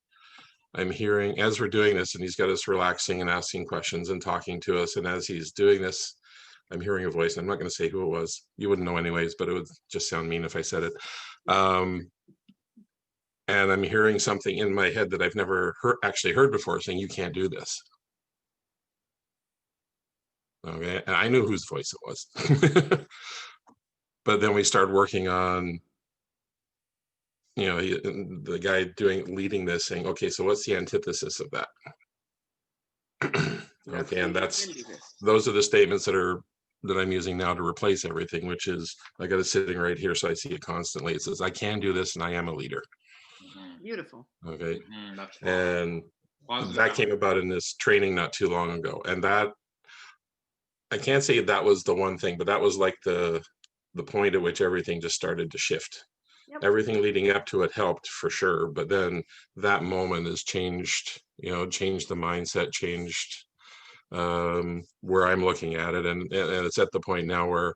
I'm hearing, as we're doing this, and he's got us relaxing and asking questions and talking to us, and as he's doing this, I'm hearing a voice, and I'm not going to say who it was. You wouldn't know anyways, but it would just sound mean if I said it. And I'm hearing something in my head that I've never actually heard before, saying, "You can't do this." Okay, and I knew whose voice it was. But then we started working on, you know, the guy leading this saying, okay, so what's the antithesis of that? Okay, and those are the statements that I'm using now to replace everything, which is, I got it sitting right here so I see it constantly. It says, I can do this and I am a leader. Beautiful. Okay. That's And positive. that came about in this training not too long ago. And that, I can't say that was the one thing, but that was like the point at which everything just started to shift. Yep. Everything leading up to it helped for sure, but then that moment has changed, you know, changed the mindset, changed where I'm looking at it. And it's at the point now where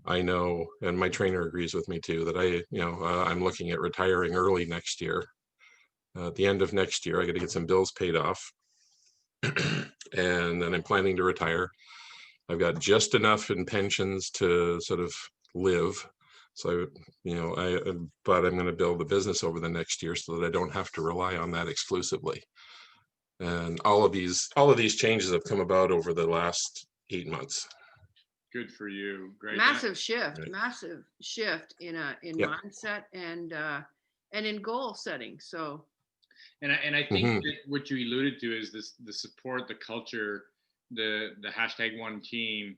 I know, and my trainer agrees with me too, that I'm looking at retiring early next year. At the end of next year, I got to get some bills paid off. And then I'm planning to retire. I've got just enough in pensions to sort of live. So, but I'm going to build a business over the next year so that I don't have to rely on that exclusively. And all of these changes have come about over the last 8 months. Good for you. Great. Massive shift, Right. massive shift in Yep. mindset and in goal setting. So, and I think that what you alluded to is the support, the culture, the hashtag one team.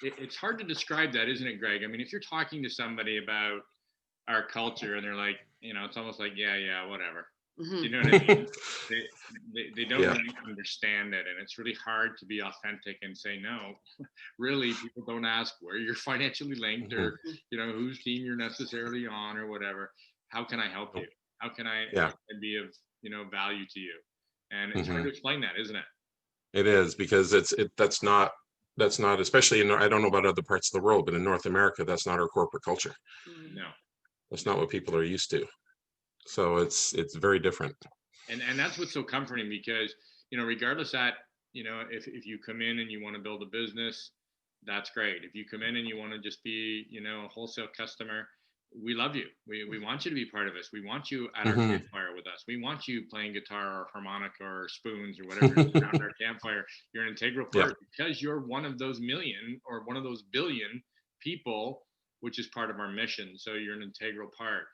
It's hard to describe that, isn't it, Greg? I mean, if you're talking to somebody about our culture and they're like, it's almost like, yeah, whatever. You know what I mean? They don't really understand it, and it's really hard to be authentic and say no. Really, people don't ask where you're financially linked or whose team you're necessarily on or whatever. How can I help you? How can I be of value to you? And it's hard to explain that, isn't it? It is, because that's not especially I don't know about other parts of the world, but in North America, that's not our corporate culture. No, that's not what people are used to. So it's very different. And that's what's so comforting, because regardless that if you come in and you want to build a business, that's great. If you come in and you want to just be a wholesale customer, we love you. We want you to be part of us. We want you at our campfire with us. We want you playing guitar or harmonica or spoons or whatever is around our campfire. You're an integral part because you're one of those million or one of those billion people, which is part of our mission. So you're an integral part.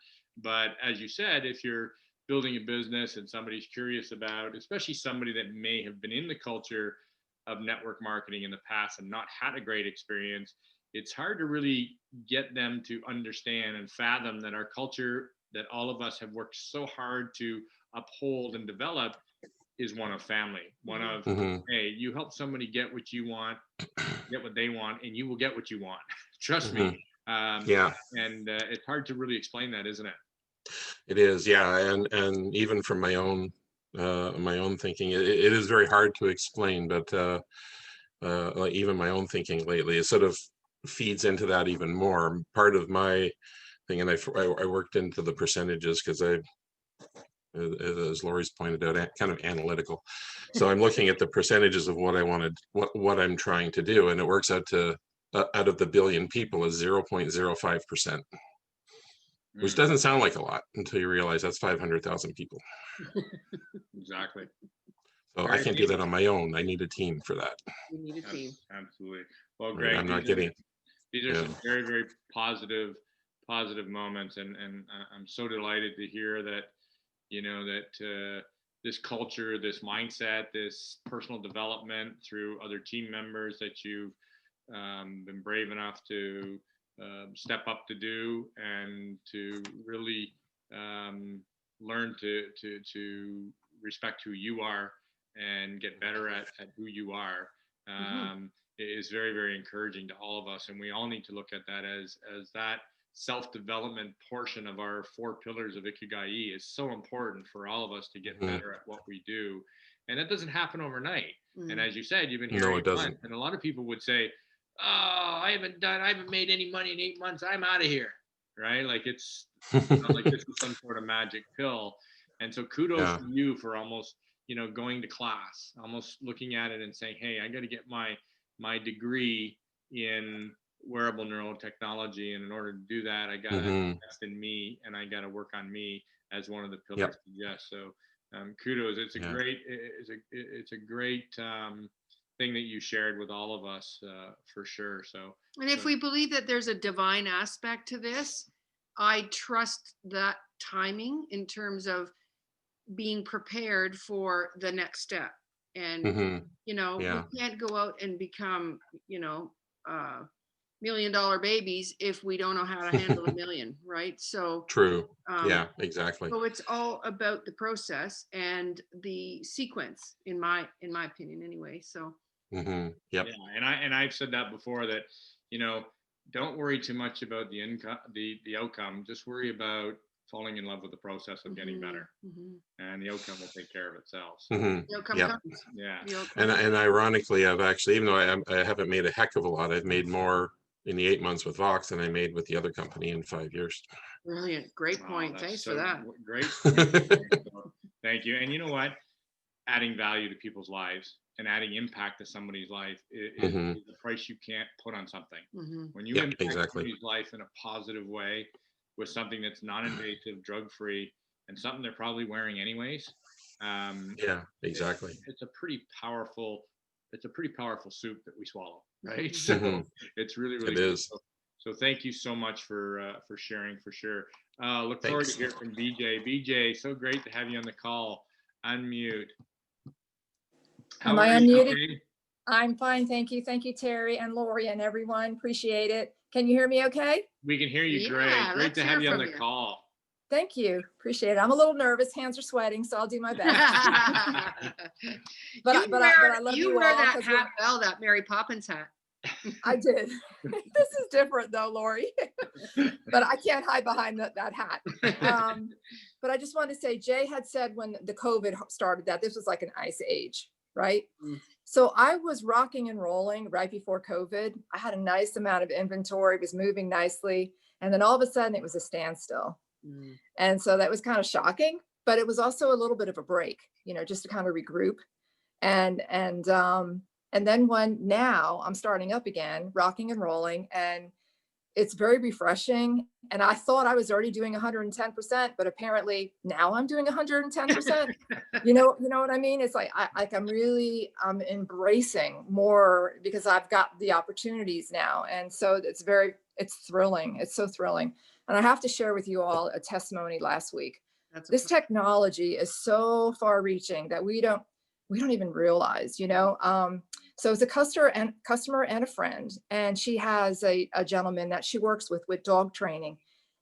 But as you said, if you're building a business and somebody's curious about, especially somebody that may have been in the culture of network marketing in the past and not had a great experience, it's hard to really get them to understand and fathom that our culture that all of us have worked so hard to uphold and develop is one of family, one of, hey, you help somebody get what you want, get what they want, and you will get what you want. Trust me. And it's hard to really explain that, isn't it? It is, and even from my own thinking, it is very hard to explain. But like even my own thinking lately, it sort of feeds into that even more. Part of my thing, and I worked into the percentages because as Lori's pointed out, kind of analytical. So I'm looking at the percentages of what I wanted, what I'm trying to do, and it works out to out of the billion people is 0.05%. Which doesn't sound like a lot until you realize that's 500,000 people. Exactly. So I can't do that on my own. I need a team for that. You need a team. Absolutely. Well, Greg, I'm not getting. These are some very, very positive moments, and I'm so delighted to hear that this culture, this mindset, this personal development through other team members that you've been brave enough to step up to do and to really learn to respect who you are and get better at who you are is very, very encouraging to all of us. And we all need to look at that as that self-development portion of our 4 pillars of Ikigai is so important for all of us to get better at what we do. And that doesn't happen overnight. And as you said, you've been here 8 months, and a lot of people would say, oh, I haven't made any money in 8 months. I'm out of here. Right? Like it's not like this is some sort of magic pill. And so kudos to you for almost, going to class, almost looking at it and saying, hey, I got to get my degree in wearable neurotechnology. And in order to do that, I got to invest in me, and I got to work on me as one of the pillars suggests. So kudos. It's a great thing that you shared with all of us, for sure. So, And if we believe that there's a divine aspect to this, I trust that timing in terms of being prepared for the next step. And, Mhm. you know, Yeah. we can't go out and become, you know, $1 million babies if we don't know how to handle a million, right? So, True. Yeah, so exactly. it's all about the process and the sequence, in my opinion, anyway. So, Hmm. Yep. yeah, and I've said that before, that, you know, don't worry too much about the income, the outcome. Just worry about falling in love with the process of getting better, and the outcome will take care of itself. So, the outcome Yep. comes. yeah. The outcome And ironically, I've actually, even though I haven't made a heck of a lot, I've made more in the 8 months with Vox than I made with the other company in 5 years. Brilliant. Great Wow, point. that's Thanks so for that. great. Thank you. And you know what? Adding value to people's lives and adding impact to somebody's life is Mhm. the price you can't put on something. Mhm. When you Yep, impact exactly. somebody's life in a positive way with something that's non-invasive, drug-free, and something they're probably wearing anyways, Yeah, exactly. it's a pretty powerful soup that we swallow, right? So Mhm. it's really, really It good. is. So thank you so much for sharing, for sure. Look forward Thanks. to hearing from BJ. BJ, so great to have you on the call. Unmute. Am How I are you, unmuted? BJ? I'm fine, thank you. Thank you, Terry and Lori and everyone. Appreciate it. Can you hear me okay? We can hear you great. Yeah, Great let's to have hear you on from the you. call. Thank you. Appreciate it. I'm a little nervous. Hands are sweating, so I'll do my best. But I love you wear all that 'cause hat well, that Mary Poppins hat. I did. This is different though, Lori. But I can't hide behind that hat. But I just wanted to say, Jay had said when the COVID started that this was like an ice age, right? So I was rocking and rolling right before COVID. I had a nice amount of inventory, was moving nicely. And then all of a sudden it was a standstill. And so that was kind of shocking, but it was also a little bit of a break, you know, just to kind of regroup. And then now I'm starting up again, rocking and rolling, and it's very refreshing. And I thought I was already doing 110%, but apparently now I'm doing 110%. You know what I mean? It's like I'm embracing more because I've got the opportunities now. And so it's thrilling. It's so thrilling. And I have to share with you all a testimony last week. This technology is so far reaching that we don't even realize, you know. So it's a customer and a friend, and she has a gentleman that she works with dog training,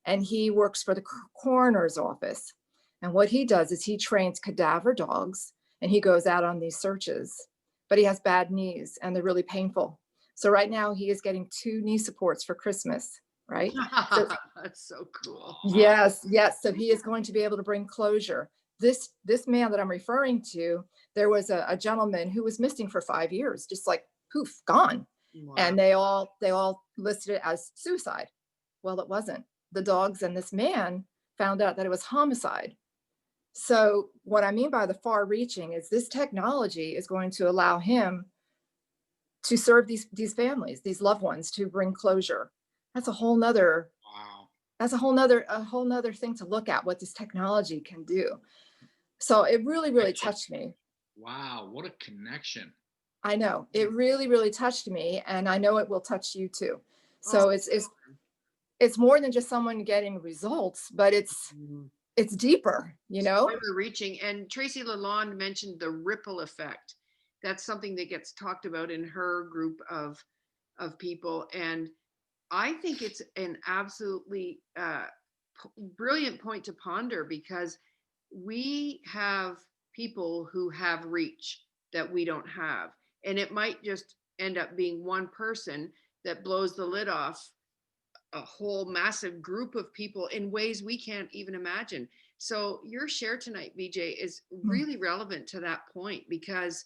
and he works for the coroner's office. And what he does is he trains cadaver dogs, and he goes out on these searches, but he has bad knees and they're really painful. So right now he is getting 2 knee supports for Christmas, right? So, that's so cool. Yes. So he is going to be able to bring closure. This man that I'm referring to, there was a gentleman who was missing for 5 years, just like poof, gone. Wow. And they all listed it as suicide. Well, it wasn't. The dogs and this man found out that it was homicide. So what I mean by the far reaching is this technology is going to allow him to serve these families, these loved ones, to bring closure. That's a whole nother thing to look at, what this technology can do. So it really touched me. Wow, what a connection. I know, it really touched me, and I know it will touch you too. So it's more than just someone getting results, but it's deeper, you know. Further reaching. And Tracy Lalonde mentioned the ripple effect. That's something that gets talked about in her group of people, and I think it's an absolutely brilliant point to ponder, because we have people who have reach that we don't have. And it might just end up being one person that blows the lid off a whole massive group of people in ways we can't even imagine. So your share tonight, BJ, is really relevant to that point, because,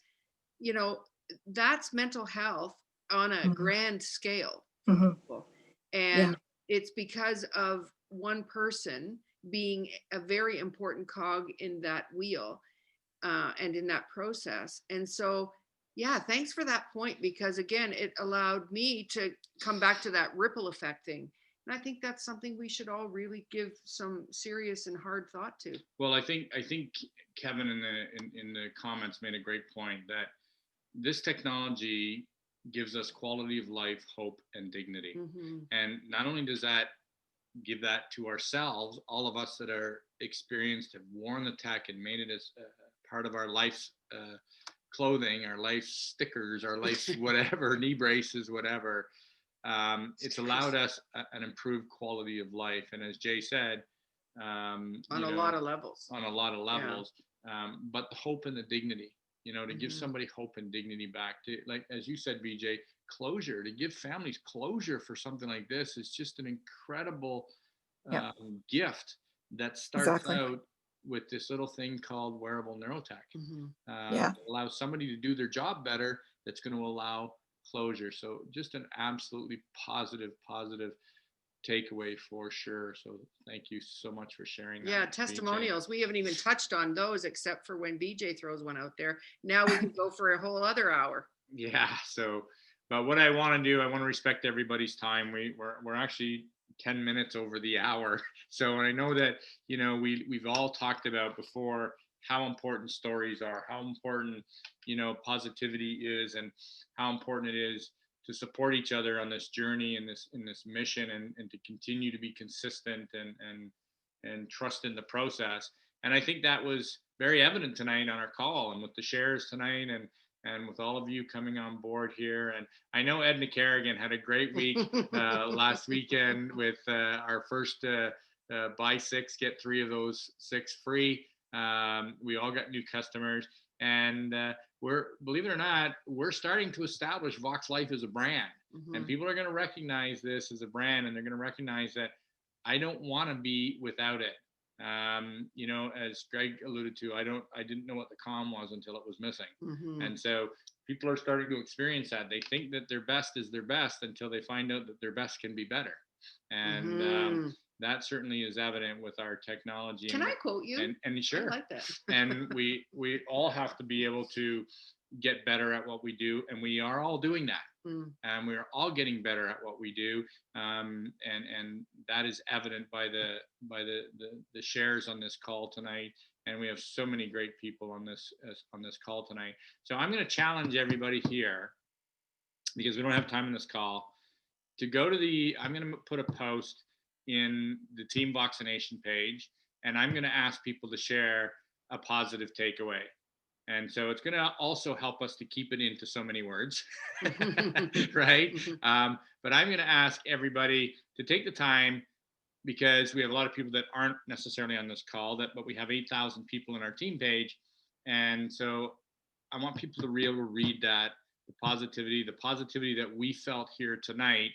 you know, that's mental health on a grand scale for people. And it's because of one person being a very important cog in that wheel and in that process. And so, yeah, thanks for that point, because again, it allowed me to come back to that ripple effect thing. And I think that's something we should all really give some serious and hard thought to. Well, I think Kevin in the comments made a great point, that this technology gives us quality of life, hope, and dignity. And not only does that give that to ourselves, all of us that are experienced, have worn the tech and made it as part of our life's clothing, our life stickers, our life whatever, knee braces, whatever. It's allowed us an improved quality of life. And as Jay said, on a lot of levels. On a lot of levels, but the hope and the dignity, to give somebody hope and dignity back, to, like, as you said, BJ, closure, to give families closure for something like this is just an incredible gift that starts out with this little thing called wearable neurotech. That allows somebody to do their job better, that's going to allow closure. So just an absolutely positive takeaway for sure. So thank you so much for sharing that. Yeah, testimonials. We haven't even touched on those except for when BJ throws one out there. Now we can go for a whole other hour. Yeah. So, but what I want to do, I want to respect everybody's time. We're actually 10 minutes over the hour. So, and I know that, we've all talked about before how important stories are, how important, positivity is, and how important it is to support each other on this journey and in this mission, and to continue to be consistent and trust in the process. And I think that was very evident tonight on our call, and with the shares tonight, and with all of you coming on board here. And I know Edna Kerrigan had a great week last weekend with our first buy 6, get 3 of those 6 free. We all got new customers, and believe it or not, we're starting to establish Vox Life as a brand, and people are going to recognize this as a brand, and they're going to recognize that I don't want to be without it. As Greg alluded to, I didn't know what the comm was until it was missing. And so people are starting to experience that. They think that their best is their best until they find out that their best can be better. And that certainly is evident with our technology. Can I quote you? And sure. I like that. And we all have to be able to get better at what we do, and we are all doing that. And we are all getting better at what we do, and that is evident by the shares on this call tonight. And we have so many great people on this call tonight. So I'm going to challenge everybody here, because we don't have time in this call, to go to I'm going to put a post in the Team Voxination page, and I'm going to ask people to share a positive takeaway. And so it's going to also help us to keep it into so many words, right? But I'm going to ask everybody to take the time, because we have a lot of people that aren't necessarily on this call, but we have 8,000 people in our team page. And so I want people to be able to read that, the positivity that we felt here tonight.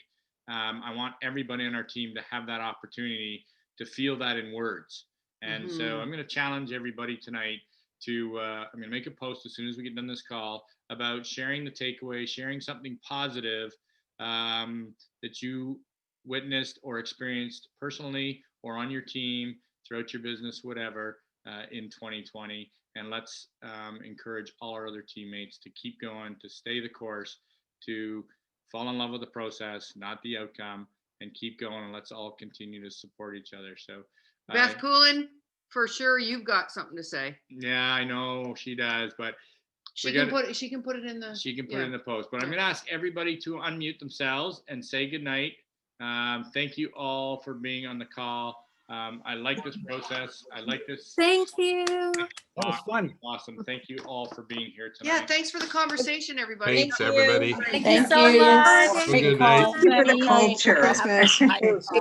I want everybody on our team to have that opportunity to feel that in words. And so I'm going to challenge everybody tonight to, I'm going to make a post as soon as we get done this call about sharing the takeaway, sharing something positive that you witnessed or experienced personally or on your team, throughout your business, whatever, in 2020. And let's encourage all our other teammates to keep going, to stay the course, to fall in love with the process, not the outcome, and keep going. And let's all continue to support each other. So Beth Coolin, for sure you've got something to say. Yeah, I know she does, but she can put it in the in the post. But I'm going to ask everybody to unmute themselves and say goodnight. Thank you all for being on the call. I like this process. I like this. Thank you. That was fun. Awesome. Thank you all for being here tonight. Yeah, thanks for the conversation, everybody. Thanks, everybody. Thank you so much. Have a good night. Thank you for the culture. Christmas. And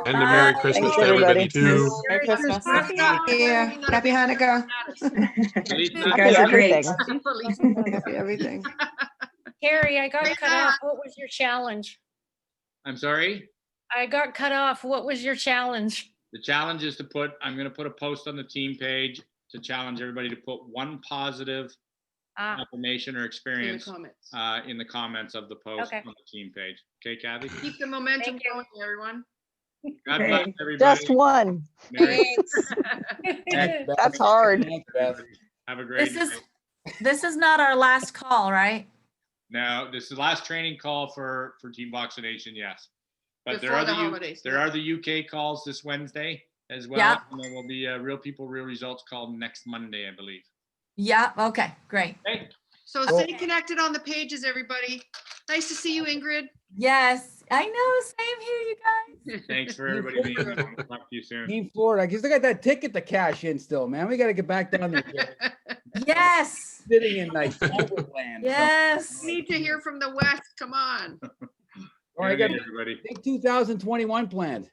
a Merry Christmas to everybody too. Merry Christmas. Happy Hanukkah. Happy everything. Happy everything. Carrie, I got cut off. What was your challenge? I'm sorry? I got cut off. What was your challenge? The challenge is I'm going to put a post on the team page to challenge everybody to put one positive affirmation or experience in the comments of the post on the team page. Okay, Kathy? Keep the momentum going, everyone. God bless everybody. Just one. That's hard. Have a great day. This is not our last call, right? No, this is the last training call for Team Voxination, yes. But Before the holidays, there are the UK calls this Wednesday as well. Yeah. And there will be a Real People, Real Results call next Monday, I believe. Yeah. Okay. Great. Okay. So stay connected on the pages, everybody. Nice to see you, Ingrid. Yes, I know. Same here, you guys. Thanks for everybody being here. We'll talk to you soon. Team Florida, because they got that ticket to cash in still, man. We got to get back down there. Yes. Sitting in like Overland. Yes. Need to hear from the West. Come on. All right, I got Good night, everybody. big 2021 planned.